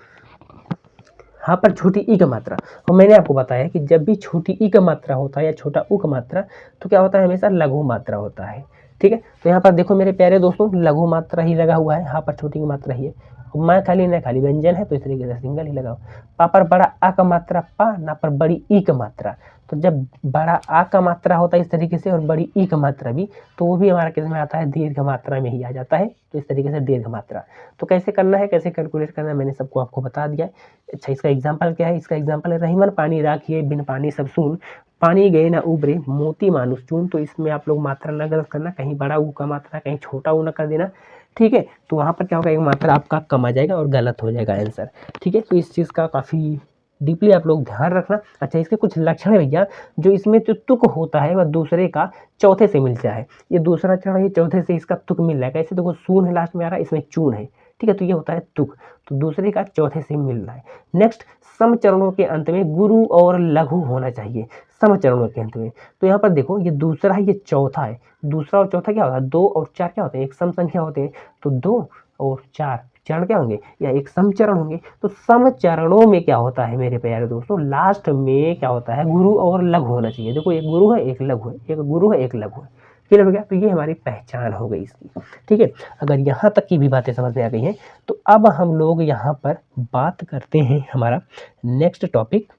यहाँ पर छोटी ई का मात्रा, और मैंने आपको बताया कि जब भी छोटी ई का मात्रा होता है या छोटा उ का मात्रा तो क्या होता है? हमेशा लघु मात्रा होता है। ठीक है, तो यहाँ पर देखो मेरे प्यारे दोस्तों, लघु मात्रा ही लगा हुआ है, यहाँ पर छोटी की मात्रा ही है। मैं खाली न खाली व्यंजन है तो इस तरीके से सिंगल ही लगाओ। पा पर बड़ा आ का मात्रा पा, ना पर बड़ी ई का मात्रा। तो जब बड़ा आ का मात्रा होता है इस तरीके से और बड़ी ई का मात्रा भी, तो वो भी हमारा किस में आता है? दीर्घ मात्रा में ही आ जाता है। तो इस तरीके से दीर्घ मात्रा। तो कैसे करना है, कैसे कैलकुलेट करना है, मैंने सबको आपको बता दिया है। अच्छा, इसका एग्जाम्पल क्या है? इसका एग्जाम्पल है रहीमन पानी राखिए बिन पानी सब सून, पानी गए ना उबरे मोती मानुष चून। तो इसमें आप लोग मात्रा न गलत करना, कहीं बड़ा ऊ का मात्रा कहीं छोटा ऊ न कर देना। ठीक है, तो वहाँ पर क्या होगा? एक मात्रा आपका कम आ जाएगा और गलत हो जाएगा आंसर। ठीक है, तो इस चीज़ का काफ़ी डीपली आप लोग ध्यान रखना। अच्छा, इसके कुछ लक्षण है भैया, जो इसमें जो तुक होता है वह दूसरे का चौथे से मिलता है। ये दूसरा चरण है, चौथे से इसका तुक मिल रहा है। कैसे? देखो, सून है लास्ट में आ रहा है, इसमें चून है। ठीक है, तो ये होता है तुक, तो दूसरे का चौथे से मिल रहा है। नेक्स्ट, सम चरणों के अंत में गुरु और लघु होना चाहिए। सम चरणों के अंत में, तो यहाँ पर देखो, ये दूसरा है, ये चौथा है। दूसरा और चौथा क्या होता है? 2 और 4 क्या होते हैं? एक सम संख्या होते हैं। तो 2 और 4 चरण क्या होंगे? या एक सम चरण होंगे। तो सम चरणों में क्या होता है मेरे प्यारे दोस्तों? लास्ट में क्या होता है? गुरु और लघु होना चाहिए। देखो, एक गुरु है, एक लघु है, एक गुरु है, एक लघु है। क्लियर हो गया? तो ये हमारी पहचान हो गई इसकी। ठीक है, अगर यहाँ तक की भी बातें समझ में आ गई हैं तो अब हम लोग यहाँ पर बात करते हैं हमारा नेक्स्ट टॉपिक।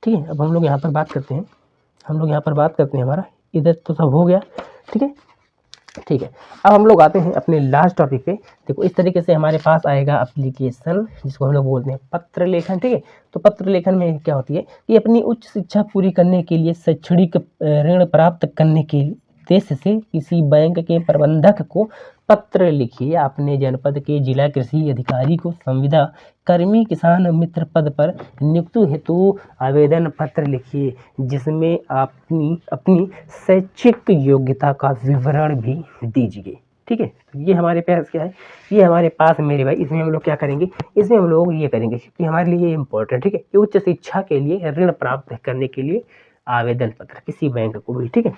ठीक है, अब हम लोग यहाँ पर बात करते हैं, हमारा इधर तो सब हो गया। ठीक है, ठीक है, अब हम लोग आते हैं अपने लास्ट टॉपिक पे। देखो, इस तरीके से हमारे पास आएगा एप्लीकेशन, जिसको हम लोग बोलते हैं पत्र लेखन। ठीक है, तो पत्र लेखन में क्या होती है कि अपनी उच्च शिक्षा पूरी करने के लिए शैक्षणिक ऋण प्राप्त करने के उद्देश्य से किसी बैंक के प्रबंधक को पत्र लिखिए। अपने जनपद के जिला कृषि अधिकारी को संविदा कर्मी किसान मित्र पद पर नियुक्ति हेतु आवेदन पत्र लिखिए, जिसमें अपनी शैक्षिक योग्यता का विवरण भी दीजिए। ठीक है, तो ये हमारे पास क्या है? ये हमारे पास मेरे भाई, इसमें हम लोग क्या करेंगे? इसमें हम लोग ये करेंगे क्योंकि हमारे लिए ये इंपॉर्टेंट। ठीक है, कि उच्च शिक्षा के लिए ऋण प्राप्त करने के लिए आवेदन पत्र किसी बैंक को भी। ठीक है,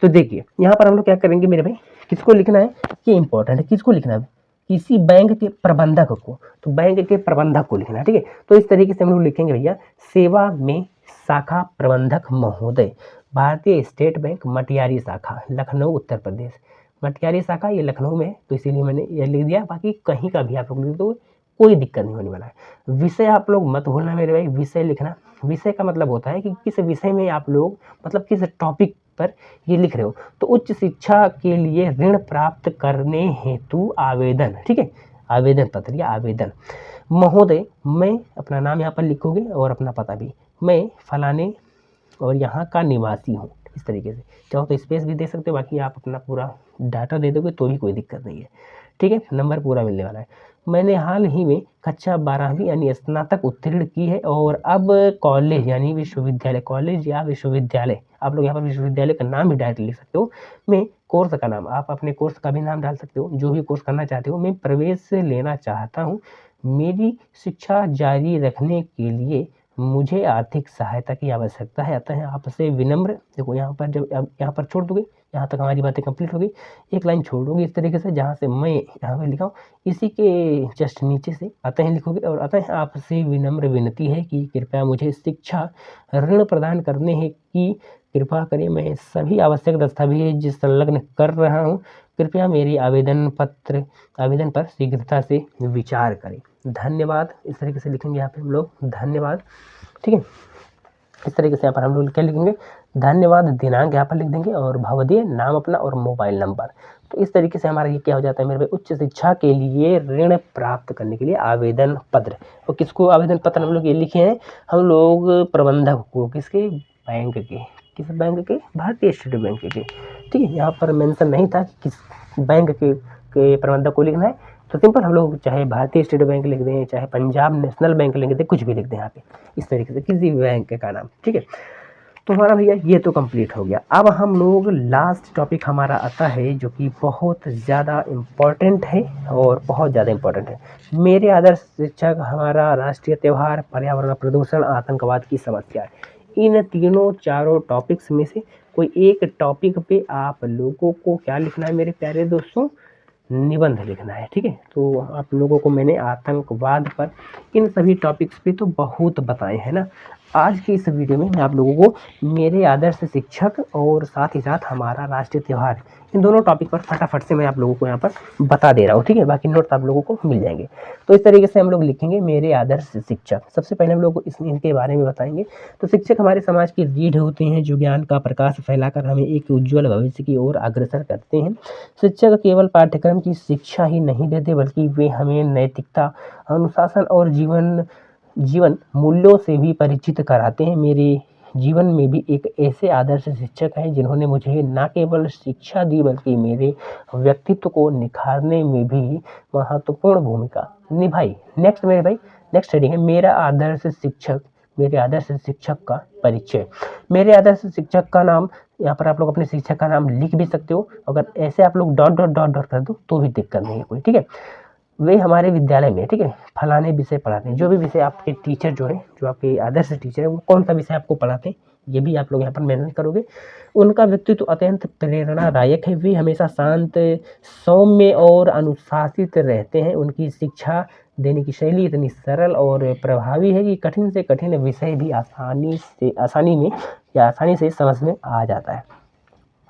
तो देखिए यहाँ पर हम लोग क्या करेंगे मेरे भाई, किसको लिखना है? ये इंपॉर्टेंट है, किसको लिखना है? किसी बैंक के प्रबंधक को। तो बैंक के प्रबंधक को लिखना है। ठीक है, तो इस तरीके से हम लोग लिखेंगे भैया, सेवा में शाखा प्रबंधक महोदय, भारतीय स्टेट बैंक मटियारी शाखा, लखनऊ उत्तर प्रदेश। मटियारी शाखा ये लखनऊ में है, तो इसीलिए मैंने ये लिख दिया। बाकी कहीं का भी आप लोग लिख दो, कोई दिक्कत नहीं होने वाला है। विषय आप लोग मत भूलना मेरे भाई, विषय लिखना। विषय का मतलब होता है कि किस विषय में आप लोग, मतलब किस टॉपिक पर ये लिख रहे हो। तो उच्च शिक्षा के लिए ऋण प्राप्त करने हेतु आवेदन। ठीक है, आवेदन पत्र या आवेदन। महोदय, मैं अपना नाम यहाँ पर लिखोगे और अपना पता भी, मैं फलाने और यहाँ का निवासी हूँ। इस तरीके से चाहो तो स्पेस भी दे सकते हो, बाकी आप अपना पूरा डाटा दे दोगे तो भी कोई दिक्कत नहीं है। ठीक है, नंबर पूरा मिलने वाला है। मैंने हाल ही में कक्षा 12वीं यानी स्नातक उत्तीर्ण की है और अब कॉलेज यानी विश्वविद्यालय, कॉलेज या विश्वविद्यालय, आप लोग यहाँ पर विश्वविद्यालय का नाम भी डायरेक्ट लिख सकते हो, मैं कोर्स का नाम, आप अपने कोर्स का भी नाम डाल सकते हो, जो भी कोर्स करना चाहते हो, मैं प्रवेश लेना चाहता हूँ। मेरी शिक्षा जारी रखने के लिए मुझे आर्थिक सहायता की आवश्यकता है, अतः आपसे विनम्र, देखो यहाँ पर जब अब यहाँ पर छोड़ दोगे, यहाँ तक हमारी बातें कंप्लीट हो गई, एक लाइन छोड़ दोगे इस तरीके से, जहाँ से मैं यहाँ पे लिखा हूँ इसी के जस्ट नीचे से अतः लिखोगे, और अतः आपसे विनम्र विनती है कि कृपया मुझे शिक्षा ऋण प्रदान करने है की कृपा करें। मैं सभी आवश्यक दस्तावेज संलग्न कर रहा हूँ, कृपया मेरी आवेदन पर शीघ्रता से विचार करें। धन्यवाद, इस तरीके से लिखेंगे यहाँ पे हम लोग, धन्यवाद, ठीक है। इस तरीके से यहाँ पर हम लोग क्या लिखेंगे, धन्यवाद, दिनांक यहाँ पर लिख देंगे और भवदीय नाम अपना और मोबाइल नंबर। तो इस तरीके से हमारा ये क्या हो जाता है मेरे भाई, उच्च शिक्षा के लिए ऋण प्राप्त करने के लिए आवेदन पत्र। और किसको आवेदन पत्र हम लोग ये लिखे हैं, हम लोग प्रबंधक को, किसके, बैंक के, किस बैंक के, भारतीय स्टेट बैंक के, ठीक है। यहाँ पर मेंशन नहीं था कि किस बैंक के प्रबंधक को लिखना है, तो सिंपल हम लोग चाहे भारतीय स्टेट बैंक लिख दें, चाहे पंजाब नेशनल बैंक लिख दें, कुछ भी लिख दें यहाँ पे इस तरीके से, किसी भी बैंक का नाम, ठीक है। तो हमारा भैया ये तो कंप्लीट हो गया। अब हम लोग लास्ट टॉपिक हमारा आता है जो कि बहुत ज़्यादा इम्पोर्टेंट है और बहुत ज़्यादा इम्पोर्टेंट है। मेरे आदर्श शिक्षक, हमारा राष्ट्रीय त्यौहार, पर्यावरण प्रदूषण, आतंकवाद की समस्या। इन तीनों चारों टॉपिक्स में से कोई एक टॉपिक पे आप लोगों को क्या लिखना है मेरे प्यारे दोस्तों, निबंध लिखना है, ठीक है। तो आप लोगों को मैंने आतंकवाद पर, इन सभी टॉपिक्स पे तो बहुत बताए हैं ना। आज की इस वीडियो में मैं आप लोगों को मेरे आदर्श शिक्षक और साथ ही साथ हमारा राष्ट्रीय त्यौहार, इन दोनों टॉपिक पर फटाफट से मैं आप लोगों को यहाँ पर बता दे रहा हूँ, ठीक है। बाकी नोट्स आप लोगों को मिल जाएंगे। तो इस तरीके से हम लोग लिखेंगे मेरे आदर्श शिक्षक। सबसे पहले हम लोग इनके बारे में बताएंगे। तो शिक्षक हमारे समाज की रीढ़ होते हैं जो ज्ञान का प्रकाश फैलाकर हमें एक उज्ज्वल भविष्य की ओर अग्रसर करते हैं। शिक्षक केवल पाठ्यक्रम की शिक्षा ही नहीं देते बल्कि वे हमें नैतिकता, अनुशासन और जीवन मूल्यों से भी परिचित कराते हैं। मेरे जीवन में भी एक ऐसे आदर्श शिक्षक हैं जिन्होंने मुझे न केवल शिक्षा दी बल्कि मेरे व्यक्तित्व को निखारने में भी महत्वपूर्ण भूमिका निभाई। नेक्स्ट मेरे भाई, नेक्स्ट हेडिंग है मेरा आदर्श शिक्षक, मेरे आदर्श शिक्षक का परिचय। मेरे आदर्श शिक्षक का नाम, यहाँ पर आप लोग अपने शिक्षक का नाम लिख भी सकते हो, अगर ऐसे आप लोग डॉट डॉट डॉट डॉट कर दो तो भी दिक्कत नहीं है कोई, ठीक है। वे हमारे विद्यालय में, ठीक है, फलाने विषय पढ़ाते हैं। जो भी विषय आपके टीचर जो है, जो आपके आदर्श टीचर है, वो कौन सा विषय आपको पढ़ाते हैं ये भी आप लोग यहाँ पर मेंशन करोगे। उनका व्यक्तित्व अत्यंत प्रेरणादायक है। वे हमेशा शांत, सौम्य और अनुशासित रहते हैं। उनकी शिक्षा देने की शैली इतनी सरल और प्रभावी है कि कठिन से कठिन विषय भी आसानी से समझ में आ जाता है।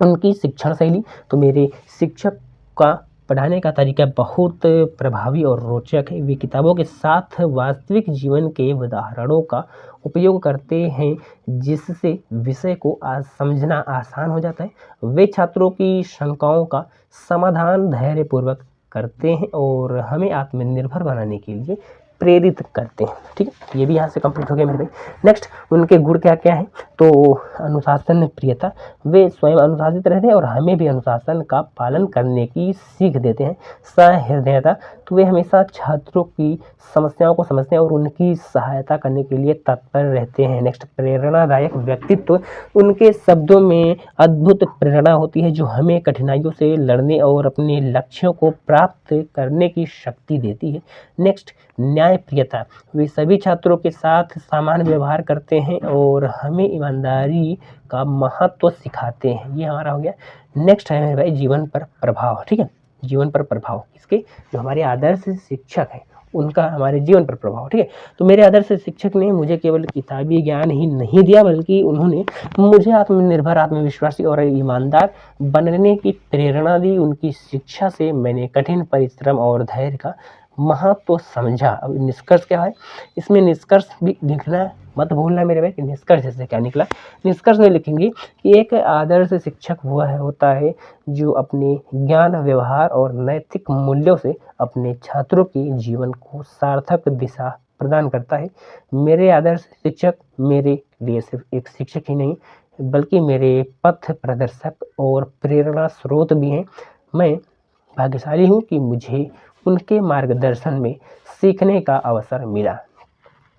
उनकी शिक्षण शैली, तो मेरे शिक्षक का पढ़ाने का तरीका बहुत प्रभावी और रोचक है। वे किताबों के साथ वास्तविक जीवन के उदाहरणों का उपयोग करते हैं जिससे विषय को समझना आसान हो जाता है। वे छात्रों की शंकाओं का समाधान धैर्यपूर्वक करते हैं और हमें आत्मनिर्भर बनाने के लिए प्रेरित करते हैं, ठीक है। ये भी यहाँ से कंप्लीट हो गया मेरे भाई। नेक्स्ट, उनके गुण क्या क्या हैं, तो अनुशासन प्रियता, वे स्वयं अनुशासित रहते हैं और हमें भी अनुशासन का पालन करने की सीख देते हैं। सहृदयता, तो वे हमेशा छात्रों की समस्याओं को समझते हैं और उनकी सहायता करने के लिए तत्पर रहते हैं। नेक्स्ट, प्रेरणादायक व्यक्तित्व, उनके शब्दों में अद्भुत प्रेरणा होती है जो हमें कठिनाइयों से लड़ने और अपने लक्ष्यों को प्राप्त करने की शक्ति देती है। नेक्स्ट, न्यायप्रियता, वे सभी छात्रों के साथ समान व्यवहार करते हैं और हमें ईमानदारी का महत्व सिखाते हैं। ये हमारा हो गया। नेक्स्ट है मेरे भाई जीवन पर प्रभाव, ठीक है। जीवन पर प्रभाव इसके, जो हमारे आदर्श शिक्षक हैं उनका हमारे जीवन पर प्रभाव, ठीक है। तो मेरे आदर्श शिक्षक ने मुझे केवल किताबी ज्ञान ही नहीं दिया बल्कि उन्होंने मुझे आत्मनिर्भर, आत्मविश्वासी और ईमानदार बनने की प्रेरणा दी। उनकी शिक्षा से मैंने कठिन परिश्रम और धैर्य का महत्व समझा। अब निष्कर्ष क्या है, इसमें निष्कर्ष भी लिखना है, मत भूलना मेरे भाई कि निष्कर्ष से क्या निकला। निष्कर्ष में लिखेंगे कि एक आदर्श शिक्षक वह होता है जो अपने ज्ञान, व्यवहार और नैतिक मूल्यों से अपने छात्रों के जीवन को सार्थक दिशा प्रदान करता है। मेरे आदर्श शिक्षक मेरे लिए सिर्फ एक शिक्षक ही नहीं बल्कि मेरे पथ प्रदर्शक और प्रेरणा स्रोत भी हैं। मैं भाग्यशाली हूँ कि मुझे उनके मार्गदर्शन में सीखने का अवसर मिला।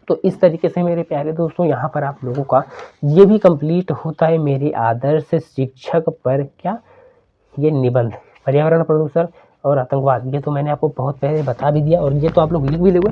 तो इस तरीके से मेरे प्यारे दोस्तों यहाँ पर आप लोगों का ये भी कंप्लीट होता है मेरे आदर्श शिक्षक पर क्या, ये निबंध पर्यावरण प्रदूषण और आतंकवाद। ये तो मैंने आपको बहुत पहले बता भी दिया और ये तो आप लोग लिख भी लोगे।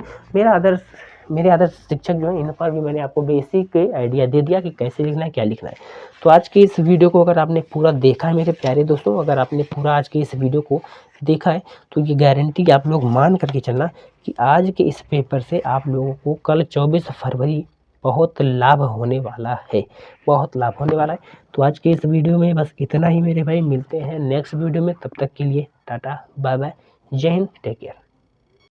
मेरे आदर्श शिक्षक जो हैं इन पर भी मैंने आपको बेसिक आइडिया दे दिया कि कैसे लिखना है, क्या लिखना है। तो आज के इस वीडियो को अगर आपने पूरा देखा है मेरे प्यारे दोस्तों, अगर आपने पूरा आज के इस वीडियो को देखा है तो ये गारंटी आप लोग मान करके चलना कि आज के इस पेपर से आप लोगों को कल 24 फरवरी बहुत लाभ होने वाला है, बहुत लाभ होने वाला है। तो आज के इस वीडियो में बस इतना ही मेरे भाई, मिलते हैं नेक्स्ट वीडियो में। तब तक के लिए टाटा बाय बाय, जय हिंद, टेक केयर।